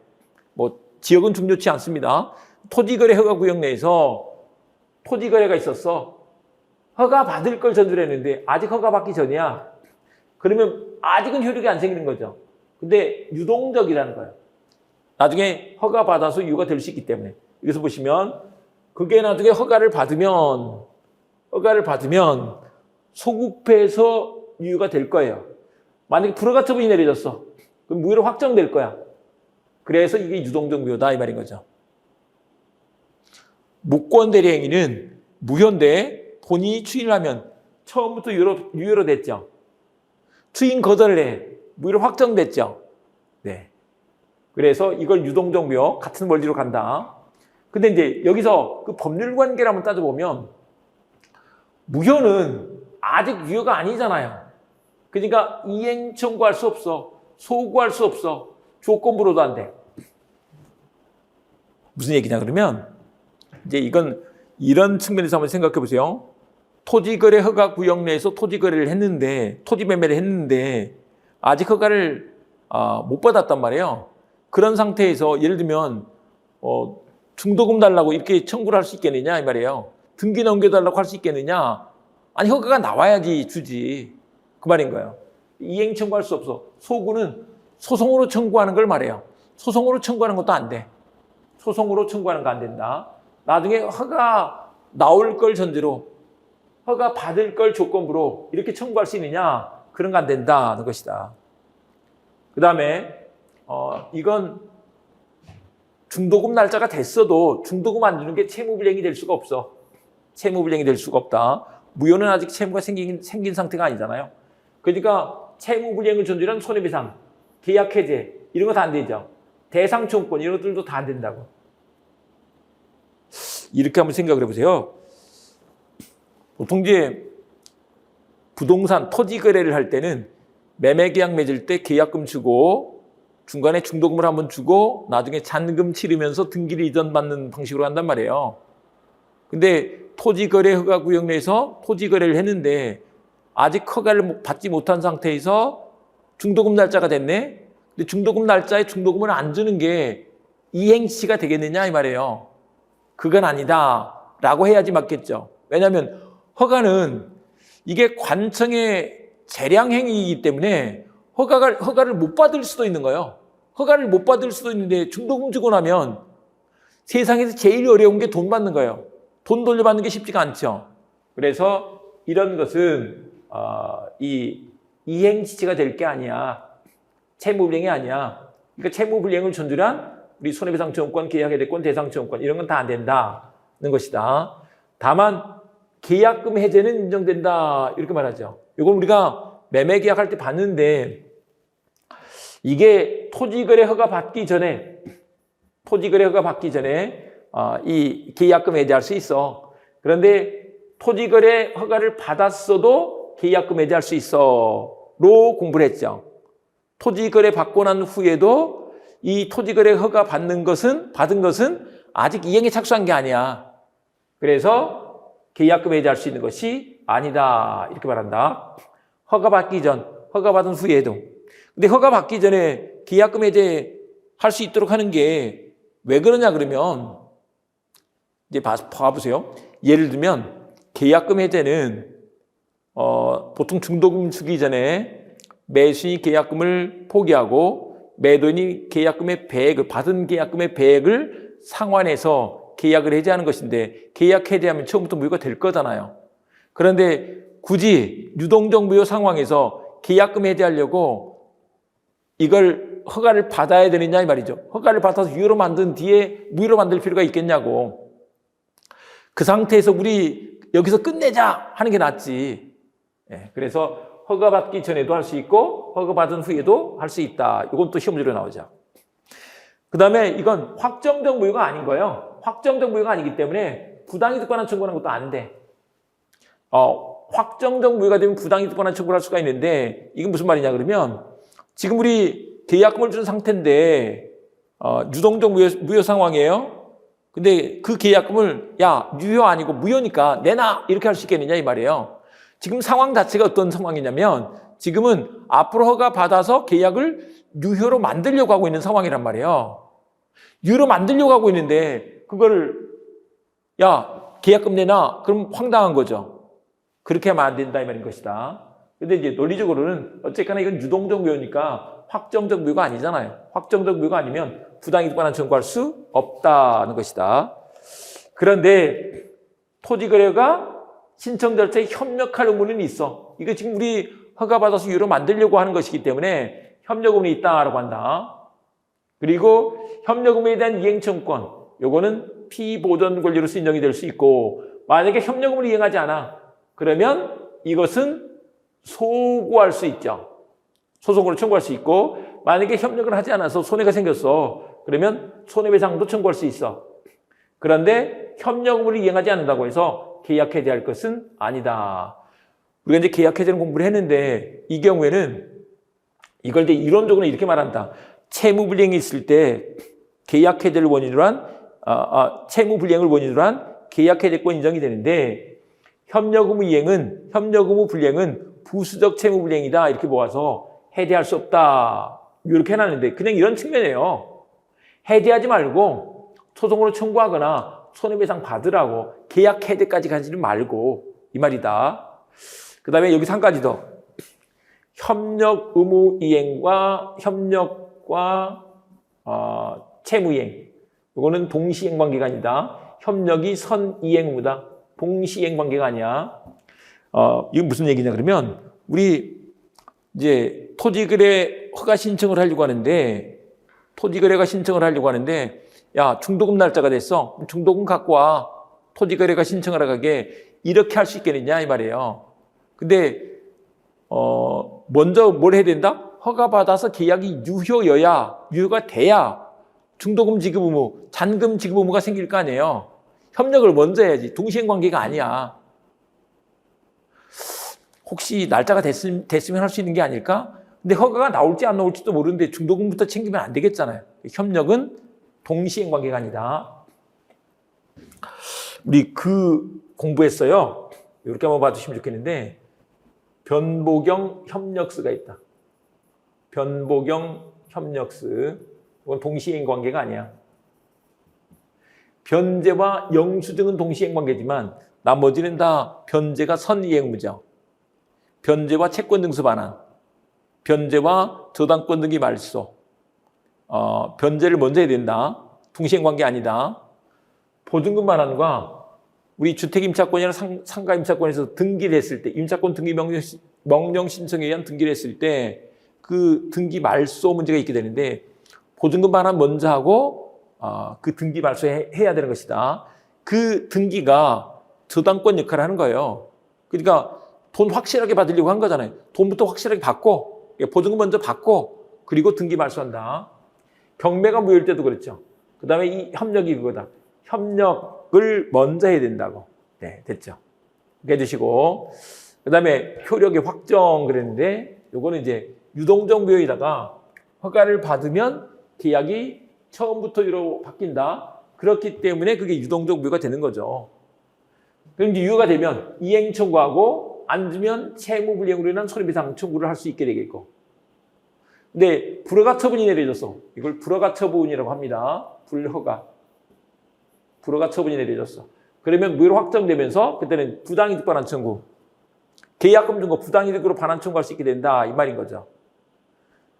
뭐 지역은 중요치 않습니다. 토지 거래 허가 구역 내에서 토지 거래가 있었어. 허가 받을 걸 전제로 했는데 아직 허가 받기 전이야. 그러면 아직은 효력이 안 생기는 거죠. 근데 유동적이라는 거예요. 나중에 허가 받아서 유효가 될 수 있기 때문에. 여기서 보시면 그게 나중에 허가를 받으면 소급해서 유효가 될 거예요. 만약에 불허가 처분이 내려졌어. 그럼 무효로 확정될 거야. 그래서 이게 유동적 무효다 이 말인 거죠. 무권대리행위는 무효인데 본인이 추인을 하면 처음부터 유효로 됐죠. 추인 거절을 해. 무효로 확정됐죠. 네. 그래서 이걸 유동적 무효 같은 원리로 간다. 근데 이제 여기서 그 법률 관계를 한번 따져보면 무효는 아직 유효가 아니잖아요. 그러니까 이행 청구할 수 없어. 소구할 수 없어. 조건부로도 안 돼. 무슨 얘기냐 그러면 이제 이건 이런 측면에서 한번 생각해 보세요. 토지거래 허가 구역 내에서 토지거래를 했는데 토지 매매를 했는데 아직 허가를 못 받았단 말이에요. 그런 상태에서 예를 들면 중도금 달라고 이렇게 청구를 할 수 있겠느냐 이 말이에요. 등기 넘겨달라고 할 수 있겠느냐. 아니 허가가 나와야지 주지. 그 말인 거예요. 이행 청구할 수 없어. 소구는 소송으로 청구하는 걸 말해요. 소송으로 청구하는 것도 안 돼. 소송으로 청구하는 거 안 된다. 나중에 허가 나올 걸 전제로 허가 받을 걸 조건부로 이렇게 청구할 수 있느냐. 그런 거 안 된다는 것이다. 그 다음에 이건 중도금 날짜가 됐어도 중도금 안 주는 게 채무불이행이 될 수가 없어. 채무불이행이 될 수가 없다. 무효는 아직 채무가 생긴 상태가 아니잖아요. 그러니까 채무불이행을 전제로 한 손해배상, 계약해제 이런 거 다 안 되죠. 대상청구권 이런 것들도 다 안 된다고. 이렇게 한번 생각을 해보세요. 보통 이제 부동산 토지 거래를 할 때는 매매계약 맺을 때 계약금 주고 중간에 중도금을 한번 주고 나중에 잔금 치르면서 등기를 이전받는 방식으로 한단 말이에요. 근데 토지거래 허가 구역 내에서 토지거래를 했는데 아직 허가를 받지 못한 상태에서 중도금 날짜가 됐네. 근데 중도금 날짜에 중도금을 안 주는 게 이행시가 되겠느냐 이 말이에요. 그건 아니다 라고 해야지 맞겠죠. 왜냐하면 허가는 이게 관청에 재량행위이기 때문에 허가를 못 받을 수도 있는 거예요. 허가를 못 받을 수도 있는데 중도금 주고 나면 세상에서 제일 어려운 게 돈 받는 거예요. 돈 돌려받는 게 쉽지가 않죠. 그래서 이런 것은 이 이행지체가 될 게 아니야. 채무불이행이 아니야. 그러니까 채무불이행을 전제한 우리 손해배상청구권, 계약해제권, 대상청구권 이런 건 다 안 된다는 것이다. 다만 계약금 해제는 인정된다 이렇게 말하죠. 이건 우리가 매매계약할 때 봤는데 이게 토지거래 허가 받기 전에 이 계약금 해제할 수 있어. 그런데 토지거래 허가를 받았어도 계약금 해제할 수 있어로 공부를 했죠. 토지거래 받고 난 후에도 이 토지거래 허가 받은 것은 아직 이행에 착수한 게 아니야. 그래서 계약금 해제할 수 있는 것이 아니다 이렇게 말한다. 허가 받기 전, 허가 받은 후에도. 근데 허가 받기 전에 계약금 해제 할 수 있도록 하는 게 왜 그러냐 그러면 이제 봐보세요. 예를 들면 계약금 해제는 보통 중도금 주기 전에 매수인이 계약금을 포기하고 매도인이 계약금의 배액을 받은 계약금의 배액을 상환해서 계약을 해제하는 것인데 계약 해제하면 처음부터 무효가 될 거잖아요. 그런데 굳이 유동적 무효 상황에서 계약금 해제하려고 이걸 허가를 받아야 되느냐 이 말이죠. 허가를 받아서 유효로 만든 뒤에 무효로 만들 필요가 있겠냐고. 그 상태에서 우리 여기서 끝내자 하는 게 낫지. 그래서 허가 받기 전에도 할 수 있고 허가 받은 후에도 할 수 있다. 이건 또 시험 문제로 나오죠. 그 다음에 이건 확정적 무효가 아닌 거예요. 확정적 무효가 아니기 때문에 부당이득권한 청구하는 것도 안 돼. 확정적 무효가 되면 부당이득권한 청구를 할 수가 있는데 이건 무슨 말이냐 그러면 지금 우리 계약금을 준 상태인데 유동적 무효 상황이에요. 근데 그 계약금을 유효 아니고 무효니까 내놔 이렇게 할 수 있겠느냐 이 말이에요. 지금 상황 자체가 어떤 상황이냐면 지금은 앞으로 허가 받아서 계약을 유효로 만들려고 하고 있는 상황이란 말이에요. 유효로 만들려고 하고 있는데 그거를 계약금 내놔 그럼 황당한 거죠. 그렇게 하면 안 된다 이 말인 것이다. 근데 이제 논리적으로는 어쨌거나 이건 유동적 무효니까 확정적 무효가 아니잖아요. 확정적 무효가 아니면 부당이득권한 청구할 수 없다는 것이다. 그런데 토지거래가 신청 절차에 협력할 의무는 있어. 이거 지금 우리 허가받아서 유효로 만들려고 하는 것이기 때문에 협력 의무는 있다라고 한다. 그리고 협력 의무에 대한 이행청구권, 요거는 피보전 권리로서 인정이 될 수 있고 만약에 협력 의무를 이행하지 않아. 그러면 이것은 소구할 수 있죠. 소송으로 청구할 수 있고 만약에 협력을 하지 않아서 손해가 생겼어. 그러면 손해배상도 청구할 수 있어. 그런데 협력 의무를 이행하지 않는다고 해서 계약 해제할 것은 아니다. 우리가 이제 계약 해제는 공부를 했는데 이 경우에는 이걸 이제 이론적으로 이렇게 말한다. 채무불이행이 있을 때 계약 해제를 원인으로 한 채무불이행을 원인으로 한 계약 해제권 인정이 되는데 협력 의무 이행은 협력 의무 불이행은 부수적 채무불이행이다 이렇게 모아서 해제할 수 없다 이렇게 해놨는데 그냥 이런 측면이에요. 해제하지 말고 소송으로 청구하거나 손해배상 받으라고 계약 해제까지 가지는 말고 이 말이다. 그 다음에 여기서 한 가지 더. 협력 의무 이행과 협력과 채무이행 이거는 동시행 관계가 아니다. 협력이 선이행 의무다. 동시행 관계가 아니야. 이건 무슨 얘기냐 그러면 우리 이제 토지거래 허가 신청을 하려고 하는데 토지거래가 신청을 하려고 하는데 중도금 날짜가 됐어. 중도금 갖고 와. 토지거래가 신청을 하게 이렇게 할 수 있겠느냐 이 말이에요. 근데 먼저 뭘 해야 된다? 허가받아서 계약이 유효가 돼야 중도금 지급 의무, 잔금 지급 의무가 생길 거 아니에요. 협력을 먼저 해야지. 동시행 관계가 아니야. 혹시 날짜가 됐으면 할 수 있는 게 아닐까? 근데 허가가 나올지 안 나올지도 모르는데 중도금부터 챙기면 안 되겠잖아요. 협력은 동시행 관계가 아니다. 우리 공부했어요. 이렇게 한번 봐주시면 좋겠는데 변보경 협력스가 있다. 변보경 협력스. 이건 동시행 관계가 아니야. 변제와 영수증은 동시행 관계지만 나머지는 다 변제가 선이행 의무죠. 변제와 채권 등수 반환, 변제와 저당권 등기 말소, 변제를 먼저 해야 된다. 동시행관계 아니다. 보증금 반환과 우리 주택임차권이나 상가임차권에서 등기를 했을 때, 임차권 등기 명령 신청에 의한 등기를 했을 때 그 등기 말소 문제가 있게 되는데, 보증금 반환 먼저 하고 그 등기 말소 해야 되는 것이다. 그 등기가 저당권 역할을 하는 거예요. 그러니까 돈 확실하게 받으려고 한 거잖아요. 돈부터 확실하게 받고, 보증금 먼저 받고, 그리고 등기 말소한다. 경매가 무효일 때도 그렇죠. 그 다음에 이 협력이 그거다. 협력을 먼저 해야 된다고. 네, 됐죠. 이렇게 해주시고. 그 다음에 효력의 확정 그랬는데, 요거는 이제 유동적 무효에다가 허가를 받으면 계약이 처음부터 유효로 바뀐다. 그렇기 때문에 그게 유동적 무효가 되는 거죠. 그럼 이제 유효가 되면 이행 청구하고, 안 주면 채무불이행으로 인한 손해배상 청구를 할 수 있게 되겠고. 근데 불허가 처분이 내려졌어. 이걸 불허가 처분이라고 합니다. 불허가 처분이 내려졌어. 그러면 무효로 확정되면서 그때는 부당이득 반환 청구, 계약금 준 거 부당이득으로 반환 청구할 수 있게 된다, 이 말인 거죠.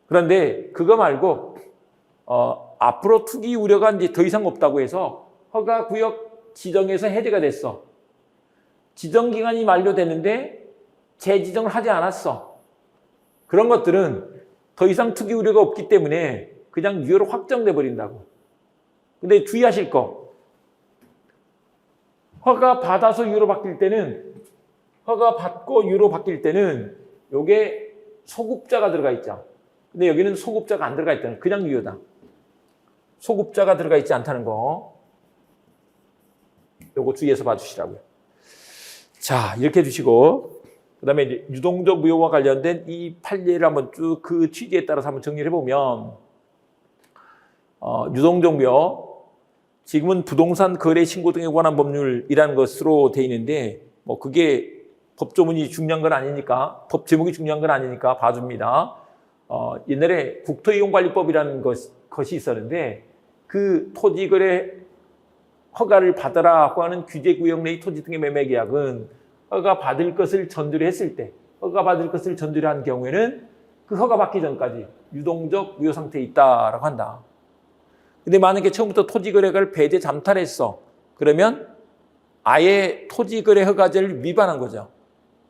그런데 그거 말고 앞으로 투기 우려가 이제 더 이상 없다고 해서 허가 구역 지정에서 해제가 됐어. 지정 기간이 만료되는데 재지정을 하지 않았어. 그런 것들은 더 이상 투기 우려가 없기 때문에 그냥 유효로 확정돼 버린다고. 근데 주의하실 거, 허가 받아서 유효로 바뀔 때는, 허가 받고 유효로 바뀔 때는 요게 소급자가 들어가 있죠. 근데 여기는 소급자가 안 들어가 있다는, 그냥 유효다. 소급자가 들어가 있지 않다는 거, 요거 주의해서 봐주시라고요. 자, 이렇게 해주시고, 그 다음에 이제 유동적 무효와 관련된 이 판례를 한번 쭉 그 취지에 따라서 한번 정리를 해보면, 유동적 무효, 지금은 부동산 거래 신고 등에 관한 법률이라는 것으로 돼 있는데, 뭐 그게 법조문이 중요한 건 아니니까, 법 제목이 중요한 건 아니니까 봐줍니다. 옛날에 국토이용관리법이라는 것이 있었는데, 그 토지거래 허가를 받으라고 하는 규제구역 내의 토지 등의 매매계약은 허가 받을 것을 전제로 했을 때, 허가 받을 것을 전제로 한 경우에는 그 허가 받기 전까지 유동적 무효 상태에 있다라고 한다. 근데 만약에 처음부터 토지거래가를 배제 잠탈했어. 그러면 아예 토지거래 허가제를 위반한 거죠.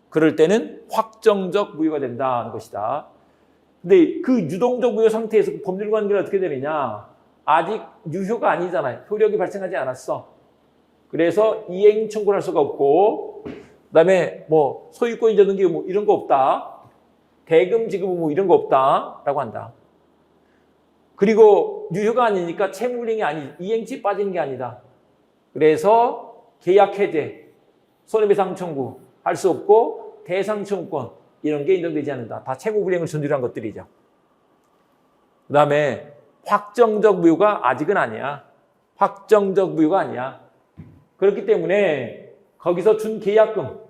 그럴 때는 확정적 무효가 된다는 것이다. 근데 그 유동적 무효 상태에서 그 법률 관계는 어떻게 되느냐? 아직 유효가 아니잖아요. 효력이 발생하지 않았어. 그래서 이행 청구를 할 수가 없고, 그다음에 뭐 소유권 이전 등기 뭐 이런 거 없다. 대금 지급 뭐 이런 거 없다라고 한다. 그리고 유효가 아니니까 채무불이행이 아니, 이행치 빠지는 게 아니다. 그래서 계약 해제, 손해배상 청구 할 수 없고 대상 청구권 이런 게 인정되지 않는다. 다 채무불이행을 전제로 한 것들이죠. 그 다음에 확정적 무효가 아직은 아니야. 확정적 무효가 아니야. 그렇기 때문에 거기서 준 계약금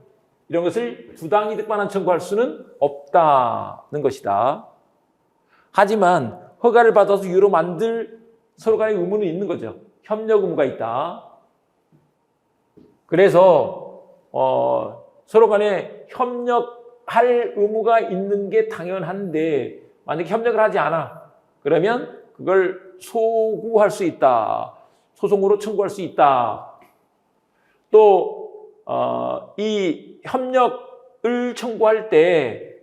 이런 것을 부당이득 반환 청구할 수는 없다는 것이다. 하지만 허가를 받아서 유효로 만들 서로 간의 의무는 있는 거죠. 협력 의무가 있다. 그래서 서로 간에 협력할 의무가 있는 게 당연한데, 만약에 협력을 하지 않아 그러면 그걸 소구할 수 있다. 소송으로 청구할 수 있다. 또 이 협력을 청구할 때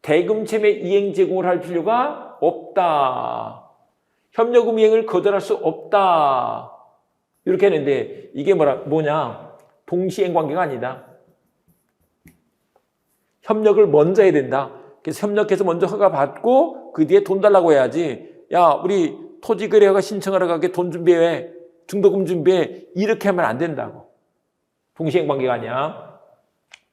대금채매 이행 제공을 할 필요가 없다. 협력금 이행을 거절할 수 없다. 이렇게 했는데 이게 뭐냐? 동시행 관계가 아니다. 협력을 먼저 해야 된다. 그래서 협력해서 먼저 허가 받고 그 뒤에 돈 달라고 해야지. 야, 우리 토지거래허가 신청하러 가게 돈 준비해. 중도금 준비해. 이렇게 하면 안 된다고. 동시행 관계가 아니야.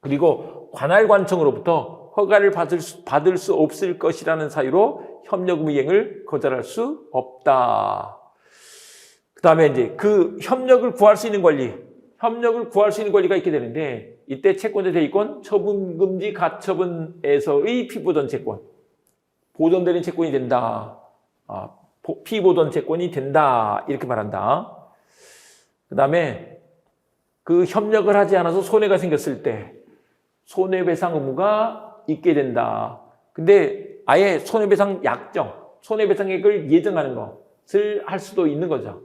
그리고 관할관청으로부터 허가를 받을 수 없을 것이라는 사유로 협력금 이행을 거절할 수 없다. 그 다음에 이제 그 협력을 구할 수 있는 권리, 협력을 구할 수 있는 권리가 있게 되는데, 이때 채권자 대리권, 처분금지 가처분에서의 피보전 채권, 보존되는 채권이 된다. 피보전 채권이 된다. 이렇게 말한다. 그 다음에 그 협력을 하지 않아서 손해가 생겼을 때 손해배상 의무가 있게 된다. 근데 아예 손해배상 약정, 손해배상액을 예정하는 것을 할 수도 있는 거죠.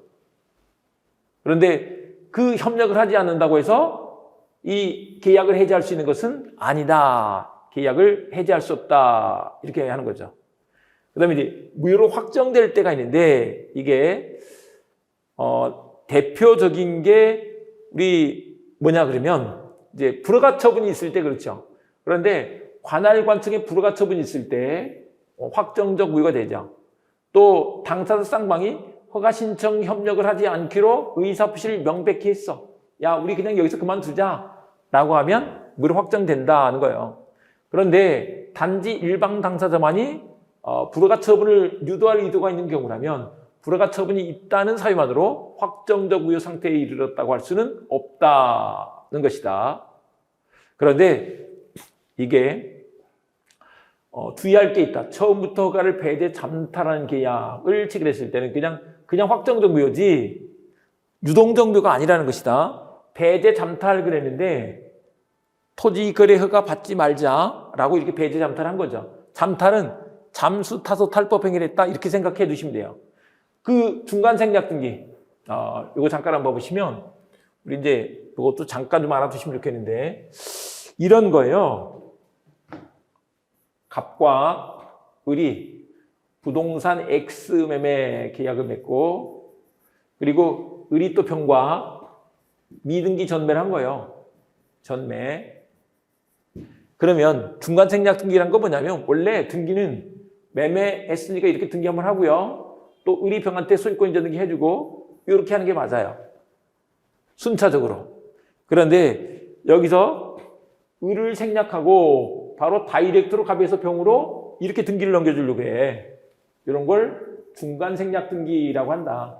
그런데 그 협력을 하지 않는다고 해서 이 계약을 해지할 수 있는 것은 아니다. 계약을 해지할 수 없다. 이렇게 하는 거죠. 그 다음에 이제 무효로 확정될 때가 있는데 이게 대표적인 게 우리 뭐냐 그러면 이제 불허가 처분이 있을 때 그렇죠. 그런데 관할 관청에 불허가 처분이 있을 때 확정적 무효가 되죠. 또 당사자 쌍방이 허가 신청 협력을 하지 않기로 의사표시를 명백히 했어. 야, 우리 그냥 여기서 그만두자 라고 하면 무효로 확정된다는 거예요. 그런데 단지 일방 당사자만이 불허가 처분을 유도할 의도가 있는 경우라면 불허가 처분이 있다는 사유만으로 확정적 무효 상태에 이르렀다고 할 수는 없다는 것이다. 그런데 이게 주의할 게 있다. 처음부터 허가를 배제 잠탈하는 계약을 체결했을 때는 그냥 확정적 무효지 유동적 무효가 아니라는 것이다. 배제 잠탈 그랬는데 토지 거래 허가 받지 말자라고 이렇게 배제 잠탈한 거죠. 잠탈은 잠수 타서 탈법 행위를 했다 이렇게 생각해 두시면 돼요. 그 중간 생략 등기 이거 잠깐 한번 보시면 우리 이제 이것도 잠깐 좀 알아두시면 좋겠는데 이런 거예요. 갑과 을이 부동산 X 매매 계약을 맺고 그리고 을이 또 병과 미등기 전매를 한 거예요. 전매. 그러면 중간 생략 등기란 거 뭐냐면 원래 등기는 매매했으니까 이렇게 등기 한번 하고요. 또 을이 병한테 소유권 인정 등기 해주고 이렇게 하는 게 맞아요. 순차적으로. 그런데 여기서 을을 생략하고 바로 다이렉트로 갑에서 병으로 이렇게 등기를 넘겨주려고 해. 이런 걸 중간 생략 등기라고 한다.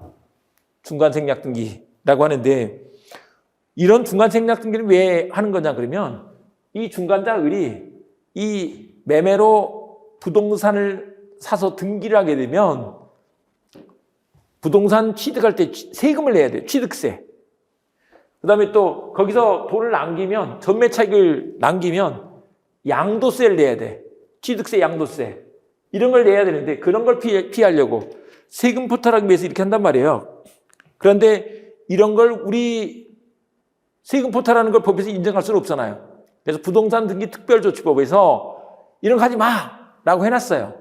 중간 생략 등기라고 하는데 이런 중간 생략 등기를 왜 하는 거냐 그러면 이 중간자 을이 이 매매로 부동산을 사서 등기를 하게 되면 부동산 취득할 때 세금을 내야 돼요. 취득세. 그 다음에 또 거기서 돈을 남기면 전매 차익을 남기면 양도세를 내야 돼. 취득세, 양도세. 이런 걸 내야 되는데 그런 걸 피하려고 세금 포탈하기 위해서 이렇게 한단 말이에요. 그런데 이런 걸 우리 세금 포탈하는 걸 법에서 인정할 수는 없잖아요. 그래서 부동산 등기 특별조치법에서 이런 거 하지 마라고 해놨어요.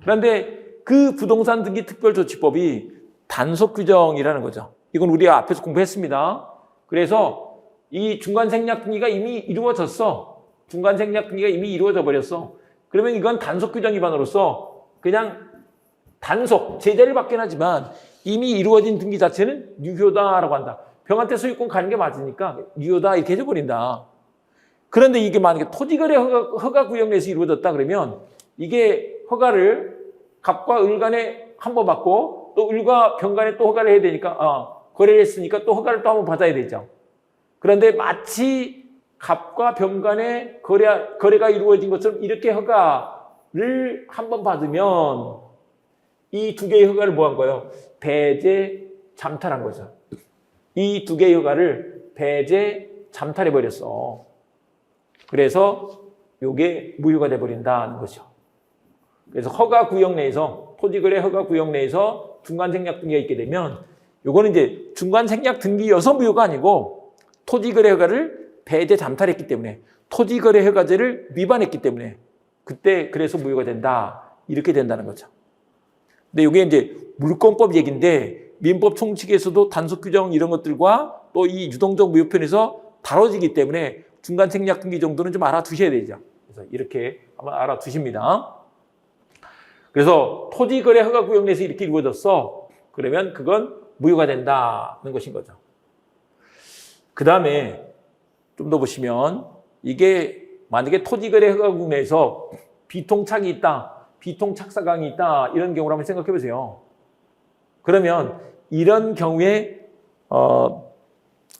그런데 그 부동산 등기 특별조치법이 단속 규정이라는 거죠. 이건 우리가 앞에서 공부했습니다. 그래서 이 중간 생략 등기가 이미 이루어졌어. 중간 생략 등기가 이미 이루어져 버렸어. 그러면 이건 단속 규정 위반으로서 그냥 단속, 제재를 받긴 하지만 이미 이루어진 등기 자체는 유효다라고 한다. 병한테 소유권 가는 게 맞으니까 유효다 이렇게 해줘버린다. 그런데 이게 만약에 토지거래 허가 구역 내에서 이루어졌다 그러면 이게 허가를 갑과 을 간에 한 번 받고 또 을과 병 간에 또 허가를 해야 되니까 거래를 했으니까 또 허가를 또 한 번 받아야 되죠. 그런데 마치 갑과 병 간에 거래가 이루어진 것처럼 이렇게 허가를 한 번 받으면 이 두 개의 허가를 뭐 한 거예요? 배제 잠탈한 거죠. 이 두 개의 허가를 배제 잠탈해 버렸어. 그래서 이게 무효가 돼 버린다는 거죠. 그래서 허가 구역 내에서 토지거래 허가 구역 내에서 중간 생략 등기가 있게 되면 이거는 이제 중간 생략 등기여서 무효가 아니고 토지거래 허가를 배제 잠탈했기 때문에 토지거래 허가제를 위반했기 때문에 그때 그래서 무효가 된다 이렇게 된다는 거죠. 근데 이게 이제 물권법 얘기인데 민법 총칙에서도 단속 규정 이런 것들과 또 이 유동적 무효편에서 다뤄지기 때문에 중간 생략 등기 정도는 좀 알아두셔야 되죠. 그래서 이렇게 한번 알아두십니다. 그래서 토지거래 허가 구역 내에서 이렇게 이루어졌어. 그러면 그건 무효가 된다는 것인 거죠. 그 다음에 좀 더 보시면 이게 만약에 토지거래 허가 구역 내에서 비통착이 있다, 비통착사강이 있다 이런 경우를 한번 생각해 보세요. 그러면 이런 경우에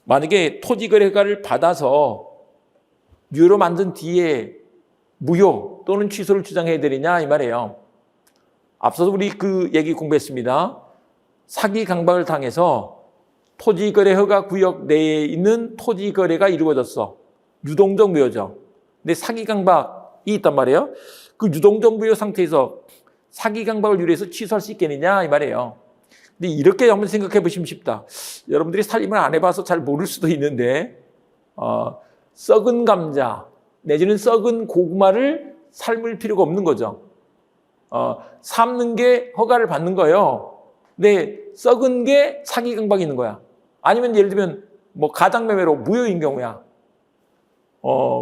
만약에 토지거래 허가를 받아서 유효로 만든 뒤에 무효 또는 취소를 주장해야 되느냐 이 말이에요. 앞서서 우리 그 얘기 공부했습니다. 사기 강박을 당해서 토지거래 허가 구역 내에 있는 토지거래가 이루어졌어. 유동적 무효죠. 근데 사기 강박 이 있단 말이에요. 그 유동적 무효 상태에서 사기 강박을 유래해서 취소할 수 있겠느냐 이 말이에요. 근데 이렇게 한번 생각해 보시면 쉽다. 여러분들이 살림을 안 해봐서 잘 모를 수도 있는데 썩은 감자 내지는 썩은 고구마를 삶을 필요가 없는 거죠. 삶는 게 허가를 받는 거예요. 근데 썩은 게 사기 강박이 있는 거야. 아니면 예를 들면 뭐 가장매매로 무효인 경우야.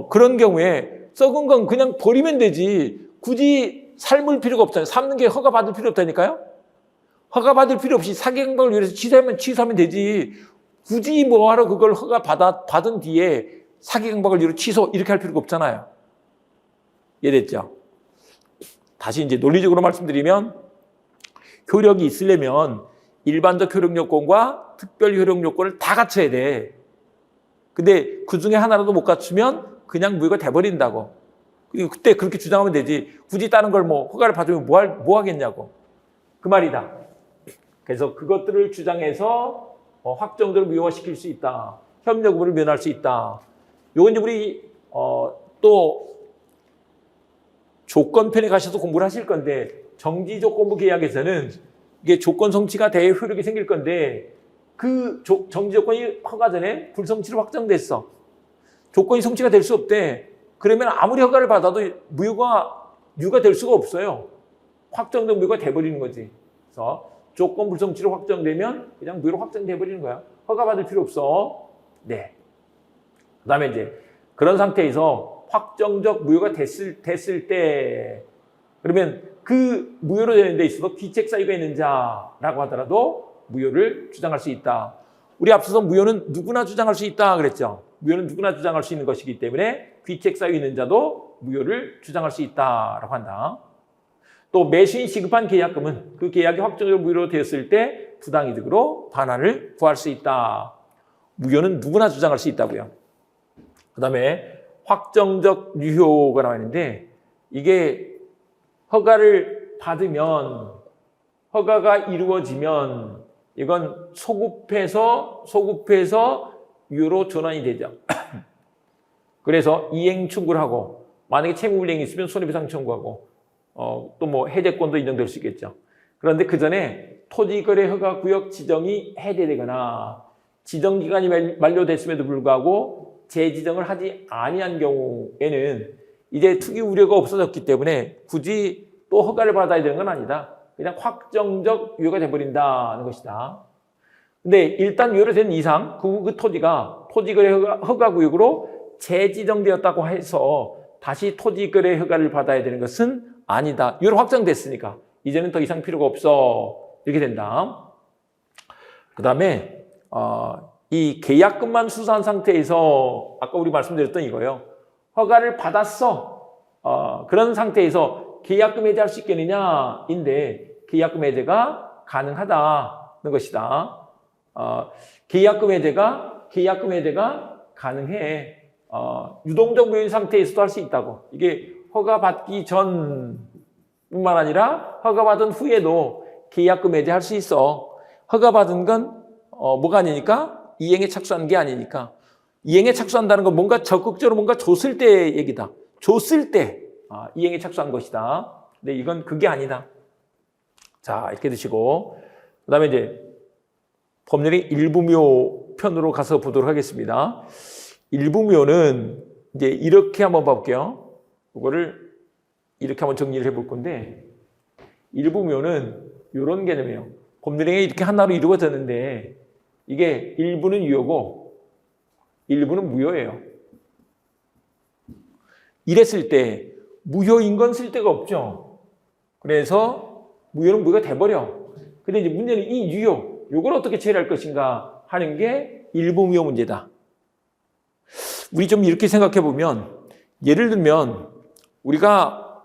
그런 경우에 썩은 건 그냥 버리면 되지. 굳이 삶을 필요가 없잖아요. 삶는 게 허가 받을 필요 없다니까요. 허가 받을 필요 없이 사기 강박을 위해서 취소하면 되지. 굳이 뭐하러 그걸 허가 받은 뒤에 사기 강박을 위해서 취소 이렇게 할 필요가 없잖아요. 이해됐죠? 다시 이제 논리적으로 말씀드리면 효력이 있으려면 일반적 효력 요건과 특별 효력 요건을 다 갖춰야 돼. 근데 그 중에 하나라도 못 갖추면 그냥 무효가 돼버린다고. 그때 그렇게 주장하면 되지. 굳이 다른 걸 뭐 허가를 받으면 뭐 하겠냐고. 그 말이다. 그래서 그것들을 주장해서 확정적으로 무효화시킬 수 있다. 협력 의무를 면할 수 있다. 요건 이제 우리 또 조건편에 가셔서 공부를 하실 건데 정지조건부 계약에서는 이게 조건 성취가 돼 효력이 생길 건데 그 정지조건이 허가 전에 불성취로 확정됐어. 조건이 성취가 될 수 없대. 그러면 아무리 허가를 받아도 유효가 될 수가 없어요. 확정된 무효가 돼버리는 거지. 그래서 조건 불성취로 확정되면 그냥 무효로 확정돼 버리는 거야. 허가 받을 필요 없어. 네. 그다음에 이제 그런 상태에서 확정적 무효가 됐을 때 그러면 그 무효로 되는 데 있어서 귀책 사유가 있는 자라고 하더라도 무효를 주장할 수 있다. 우리 앞서서 무효는 누구나 주장할 수 있다 그랬죠. 무효는 누구나 주장할 수 있는 것이기 때문에 귀책 사유 있는 자도 무효를 주장할 수 있다라고 한다. 또 매수인 지급한 계약금은 그 계약이 확정적으로 무효로 되었을 때 부당이득으로 반환을 구할 수 있다. 무효는 누구나 주장할 수 있다고요. 그 다음에 확정적 유효가 나와 있는데 이게 허가를 받으면 허가가 이루어지면 이건 소급해서 유효로 전환이 되죠. 그래서 이행 청구를 하고 만약에 채무불이행이 있으면 손해배상 청구하고 또 뭐 해제권도 인정될 수 있겠죠. 그런데 그 전에 토지거래 허가 구역 지정이 해제되거나 지정기간이 만료됐음에도 불구하고 재지정을 하지 아니한 경우에는 이제 투기 우려가 없어졌기 때문에 굳이 또 허가를 받아야 되는 건 아니다. 그냥 확정적 유효가 돼버린다는 것이다. 근데 일단 유효로 된 이상 그 토지가 토지거래 허가 구역으로 재지정되었다고 해서 다시 토지거래 허가를 받아야 되는 것은 아니다. 유효로 확정됐으니까 이제는 더 이상 필요가 없어. 이렇게 된다. 그 다음에 이 계약금만 수사한 상태에서 아까 우리 말씀드렸던 이거예요. 허가를 받았어. 그런 상태에서 계약금 해제할 수 있겠느냐인데 계약금 해제가 가능하다는 것이다. 계약금 해제가 가능해. 유동적 무효인 상태에서도 할 수 있다고. 이게 허가받기 전뿐만 아니라 허가받은 후에도 계약금 해제할 수 있어. 허가받은 건 뭐가 아니니까? 이행에 착수하는 게 아니니까. 이행에 착수한다는 건 뭔가 적극적으로 뭔가 줬을 때 얘기다. 줬을 때 이행에 착수한 것이다. 근데 이건 그게 아니다. 자, 이렇게 드시고 그 다음에 이제 법률의 일부묘 편으로 가서 보도록 하겠습니다. 일부묘는 이제 이렇게 한번 봐볼게요. 이거를 이렇게 한번 정리를 해볼 건데 일부묘는 이런 개념이에요. 법률행위 이렇게 하나로 이루어졌는데 이게 일부는 유효고 일부는 무효예요. 이랬을 때 무효인 건 쓸 데가 없죠. 그래서 무효는 무효가 돼버려. 근데 이제 문제는 이 유효, 이걸 어떻게 처리할 것인가 하는 게 일부무효 문제다. 우리 좀 이렇게 생각해 보면 예를 들면 우리가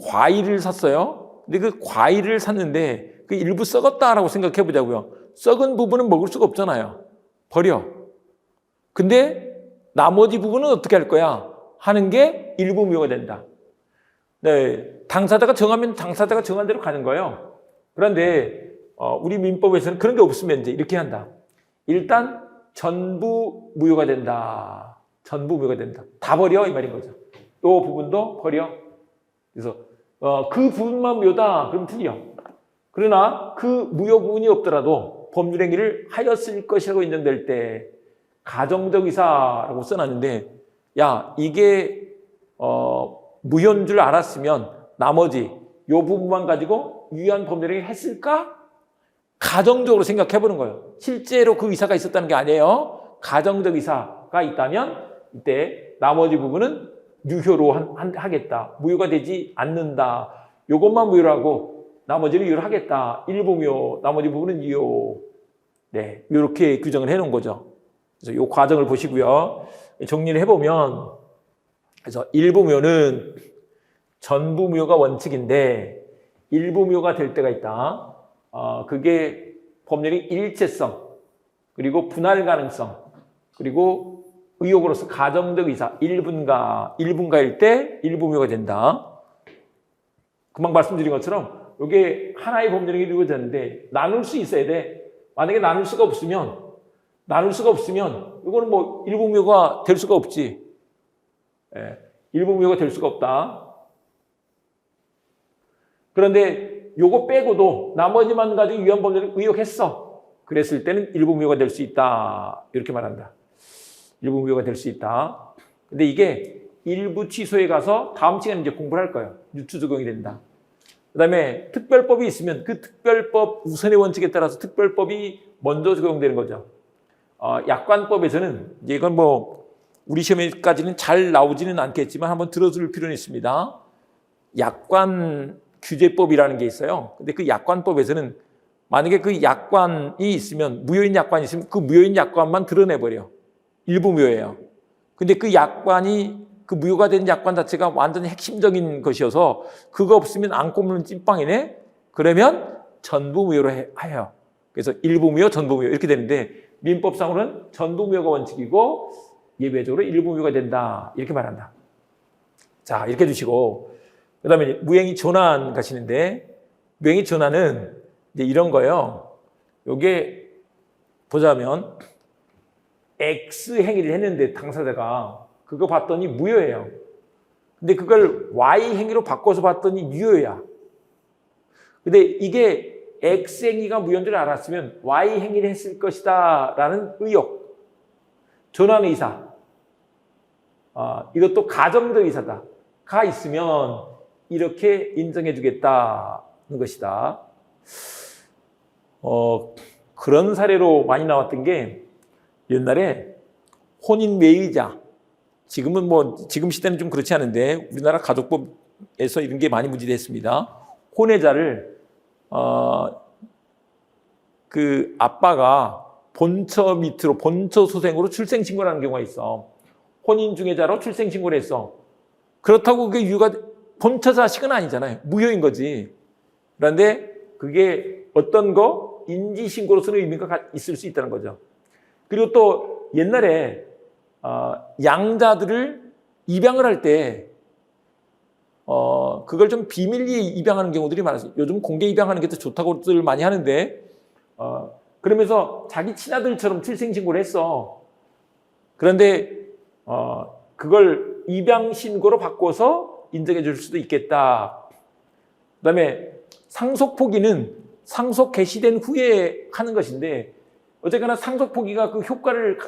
과일을 샀어요. 근데 그 과일을 샀는데 그 일부 썩었다라고 생각해 보자고요. 썩은 부분은 먹을 수가 없잖아요. 버려. 근데 나머지 부분은 어떻게 할 거야? 하는 게 일부무효가 된다. 네, 당사자가 정하면 당사자가 정한 대로 가는 거예요. 그런데 우리 민법에서는 그런 게 없으면 이제 이렇게 한다. 일단 전부 무효가 된다. 전부 무효가 된다. 다 버려 이 말인 거죠. 부분도 버려. 그래서 그 부분만 무효다. 그럼 틀려. 그러나 그 무효 부분이 없더라도 법률 행위를 하였을 것이라고 인정될 때 가정적 의사라고 써놨는데, 야, 이게 무효인 줄 알았으면 나머지 요 부분만 가지고 유효한 법률 행위를 했을까? 가정적으로 생각해 보는 거예요. 실제로 그 의사가 있었다는 게 아니에요. 가정적 의사가 있다면 이때 나머지 부분은 유효로 하겠다. 무효가 되지 않는다. 요것만 무효로 하고 나머지는 유효로 하겠다. 일부 무효, 나머지 부분은 유효. 네, 이렇게 규정을 해놓은 거죠. 그래서 이 과정을 보시고요. 정리를 해보면, 그래서 일부 무효는 전부 무효가 원칙인데 일부 무효가 될 때가 있다. 그게 법률의 일체성, 그리고 분할 가능성, 그리고 의혹으로서 가정적 의사, 일분가일 때 일부 무효가 된다. 금방 말씀드린 것처럼 이게 하나의 법률이 이루어졌는데 나눌 수 있어야 돼. 만약에 나눌 수가 없으면 이거는 뭐 일부 무효가 될 수가 없지. 예, 일부 무효가 될 수가 없다. 그런데 요거 빼고도 나머지만 가지고 유효한 법률을 의혹했어. 그랬을 때는 일부 무효가 될 수 있다. 이렇게 말한다. 일부 무효가 될 수 있다. 근데 이게 일부 취소에 가서 다음 시간에 이제 공부를 할 거예요. 유추 적용이 된다. 그 다음에 특별법이 있으면 그 특별법 우선의 원칙에 따라서 특별법이 먼저 적용되는 거죠. 약관법에서는 이제 이건 뭐 우리 시험에까지는 잘 나오지는 않겠지만 한번 들어줄 필요는 있습니다. 약관 규제법이라는 게 있어요. 근데 그 약관법에서는 만약에 그 약관이 있으면, 무효인 약관이 있으면 그 무효인 약관만 드러내버려. 일부 무효예요. 근데 그 약관이, 그 무효가 된 약관 자체가 완전히 핵심적인 것이어서 그거 없으면 안 꼽는 찐빵이네? 그러면 전부 무효로 해요. 그래서 일부 무효, 전부 무효 이렇게 되는데 민법상으로는 전부 무효가 원칙이고 예외적으로 일부 무효가 된다. 이렇게 말한다. 자, 이렇게 해주시고, 그 다음에 무행위 전환 가시는데, 무행위 전환은 이제 이런 거예요. 요게 보자면 X 행위를 했는데 당사자가 그거 봤더니 무효예요. 근데 그걸 Y 행위로 바꿔서 봤더니 유효야. 근데 이게 X 행위가 무효인 줄 알았으면 Y 행위를 했을 것이다 라는 의혹, 전환 의사, 이것도 가정적 의사다 가 있으면 이렇게 인정해 주겠다는 것이다. 그런 사례로 많이 나왔던 게 옛날에 혼인 매의자, 지금은 뭐 지금 시대는 좀 그렇지 않은데 우리나라 가족법에서 이런 게 많이 문제됐습니다. 혼외자를 그 아빠가 본처 밑으로 본처 소생으로 출생 신고를 하는 경우가 있어. 혼인 중외자로 출생 신고를 했어. 그렇다고 그게 유효가 본처 자식은 아니잖아요. 무효인 거지. 그런데 그게 어떤 거 인지신고로서는 의미가 있을 수 있다는 거죠. 그리고 또 옛날에 양자들을 입양을 할 때 그걸 좀 비밀리에 입양하는 경우들이 많았어요. 요즘 공개 입양하는 게 더 좋다고들 많이 하는데 그러면서 자기 친아들처럼 출생신고를 했어. 그런데 그걸 입양신고로 바꿔서 인정해 줄 수도 있겠다. 그 다음에 상속 포기는 상속 개시된 후에 하는 것인데 어쨌거나 상속 포기가 그 효과를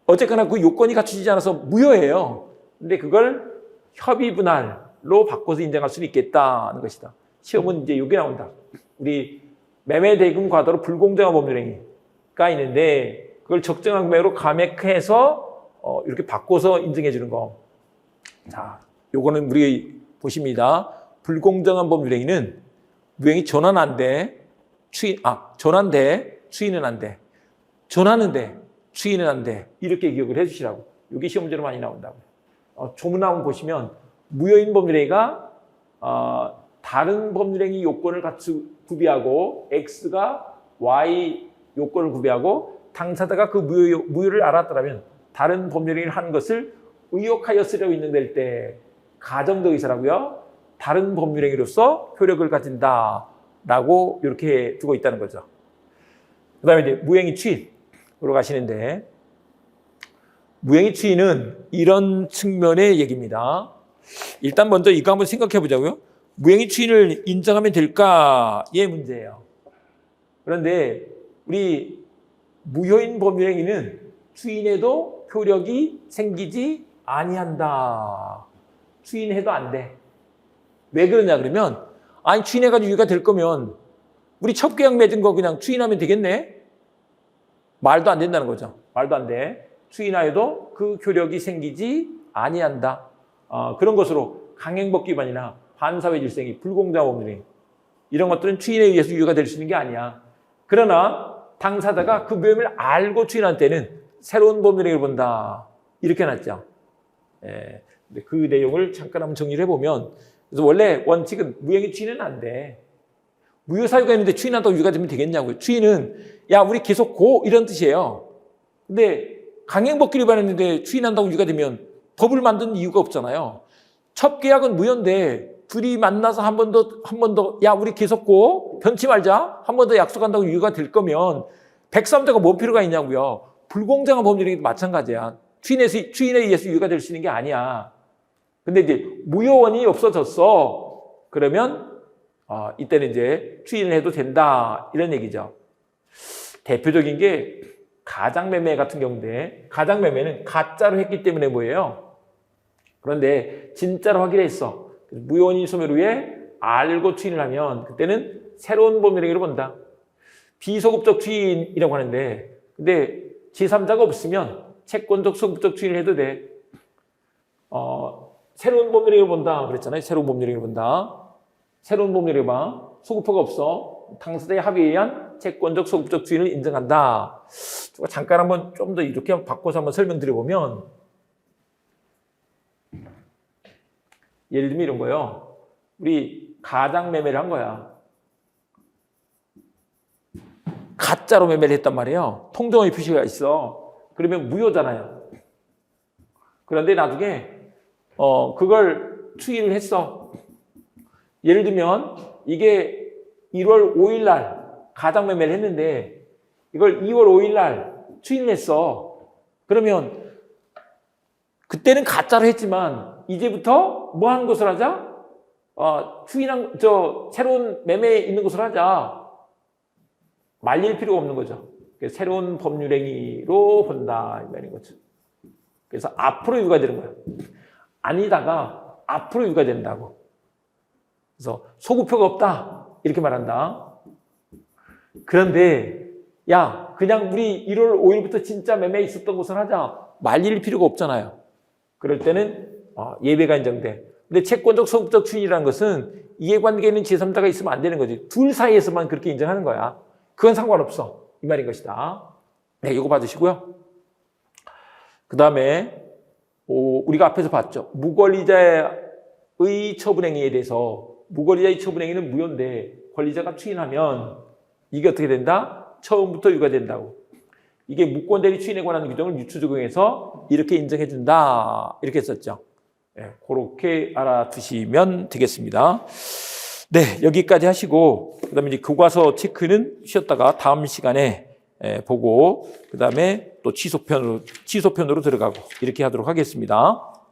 어쨌거나 그 요건이 갖추지 않아서 무효예요. 근데 그걸 협의 분할로 바꿔서 인정할 수는 있겠다는 것이다. 시험은 이제 이게 나온다. 우리 매매 대금 과도로 불공정한 법률행위가 있는데 그걸 적정한 금액으로 감액해서 이렇게 바꿔서 인정해 주는 거. 자, 요거는 우리 보십니다. 불공정한 법률행위는 무행위 전환 안 돼. 전환돼. 추인은 안 돼. 전환은 돼. 추인은 안 돼. 이렇게 기억을 해 주시라고. 이게 시험 문제로 많이 나온다고. 조문 한번 보시면 무효인 법률행위가 다른 법률행위 요건을 구비하고 X가 Y 요건을 구비하고 당사자가 그 무효를 알았더라면 다른 법률행위를 하는 것을 의혹하였으려고 인정될 때 가정적 의사라고요. 다른 법률행위로서 효력을 가진다라고 이렇게 두고 있다는 거죠. 그 다음에 이제 무행위 추인으로 가시는데 무행의 추인은 이런 측면의 얘기입니다. 일단 먼저 이거 한번 생각해 보자고요. 무행의 추인을 인정하면 될까의 문제예요. 그런데 우리 무효인 법률행위는 추인해도 효력이 생기지 아니한다. 추인해도 안 돼. 왜 그러냐 그러면 아니 추인해가지고 유효가 될 거면 우리 첩계약 맺은 거 그냥 추인하면 되겠네? 말도 안 된다는 거죠. 말도 안 돼. 추인하여도 그 효력이 생기지 아니한다. 그런 것으로 강행법 위반이나 반사회 질서행위, 불공정한 법률행위 이런 것들은 추인에 의해서 유효가 될 수 있는 게 아니야. 그러나 당사자가 그 무혐의를 알고 추인한 때는 새로운 법률행위를 본다. 이렇게 해놨죠. 예. 근데 그 내용을 잠깐 한번 정리를 해보면 그래서 원래 원칙은 무행의 추인은 안 돼. 무효사유가 있는데 추인한다고 유효가 되면 되겠냐고요. 추인은 야 우리 계속 고 이런 뜻이에요. 근데 강행법규를 위반했는데 추인한다고 유효가 되면 법을 만든 이유가 없잖아요. 첩계약은 무효인데 둘이 만나서 한 번 더 야 우리 계속 고 변치 말자 한 번 더 약속한다고 유효가 될 거면 103조가 뭔 필요가 있냐고요. 불공정한 법률행위도 마찬가지야. 추인에 의해서 유효가 될 수 있는 게 아니야. 근데 이제 무효원이 없어졌어. 그러면 이때는 이제 추인을 해도 된다 이런 얘기죠. 대표적인 게 가장매매 같은 경우인데 가장매매는 가짜로 했기 때문에 뭐예요? 그런데 진짜로 하기로 했어. 무효원인 소멸 후에 알고 추인을 하면 그때는 새로운 법률행위를 본다. 비소급적 추인이라고 하는데 근데 제3자가 없으면 채권적 소급적 추인을 해도 돼. 새로운 법률행위를 본다 그랬잖아요. 새로운 법률행위를 본다. 새로운 법률행위 봐. 소급표가 없어. 당사자의 합의에 의한 채권적 소급적 추인을 인정한다. 잠깐 한번 좀 더 이렇게 바꿔서 한번 설명드려보면 예를 들면 이런 거요. 우리 가장매매를 한 거야. 가짜로 매매를 했단 말이에요. 통정의 표시가 있어. 그러면 무효잖아요. 그런데 나중에 그걸 추인을 했어. 예를 들면 이게 1월 5일 날 가장매매를 했는데 이걸 2월 5일 날 추인을 했어. 그러면 그때는 가짜로 했지만 이제부터 뭐 하는 것을 하자? 새로운 매매에 있는 것을 하자. 말릴 필요가 없는 거죠. 새로운 법률행위로 본다 이 말인 거죠. 그래서 앞으로 유효가 되는 거야. 아니다가 앞으로 유효가 된다고. 그래서 소급표가 없다 이렇게 말한다. 그런데 야 그냥 우리 1월 5일부터 진짜 매매에 있었던 것을 하자. 말릴 필요가 없잖아요. 그럴 때는 예외가 인정돼. 근데 채권적 소급적 추인이라는 것은 이해관계에 있는 제3자가 있으면 안 되는 거지. 둘 사이에서만 그렇게 인정하는 거야. 그건 상관없어. 이 말인 것이다. 네, 이거 받으시고요. 그 다음에 우리가 앞에서 봤죠. 무권리자의 처분행위에 대해서 무권리자의 처분행위는 무효인데 권리자가 추인하면 이게 어떻게 된다? 처음부터 유효된다고. 이게 무권대리 추인에 관한 규정을 유추 적용해서 이렇게 인정해준다. 이렇게 했었죠. 네, 그렇게 알아두시면 되겠습니다. 네, 여기까지 하시고 그 다음에 이제 교과서 체크는 쉬었다가 다음 시간에 보고 그 다음에 또 취소편으로 들어가고 이렇게 하도록 하겠습니다.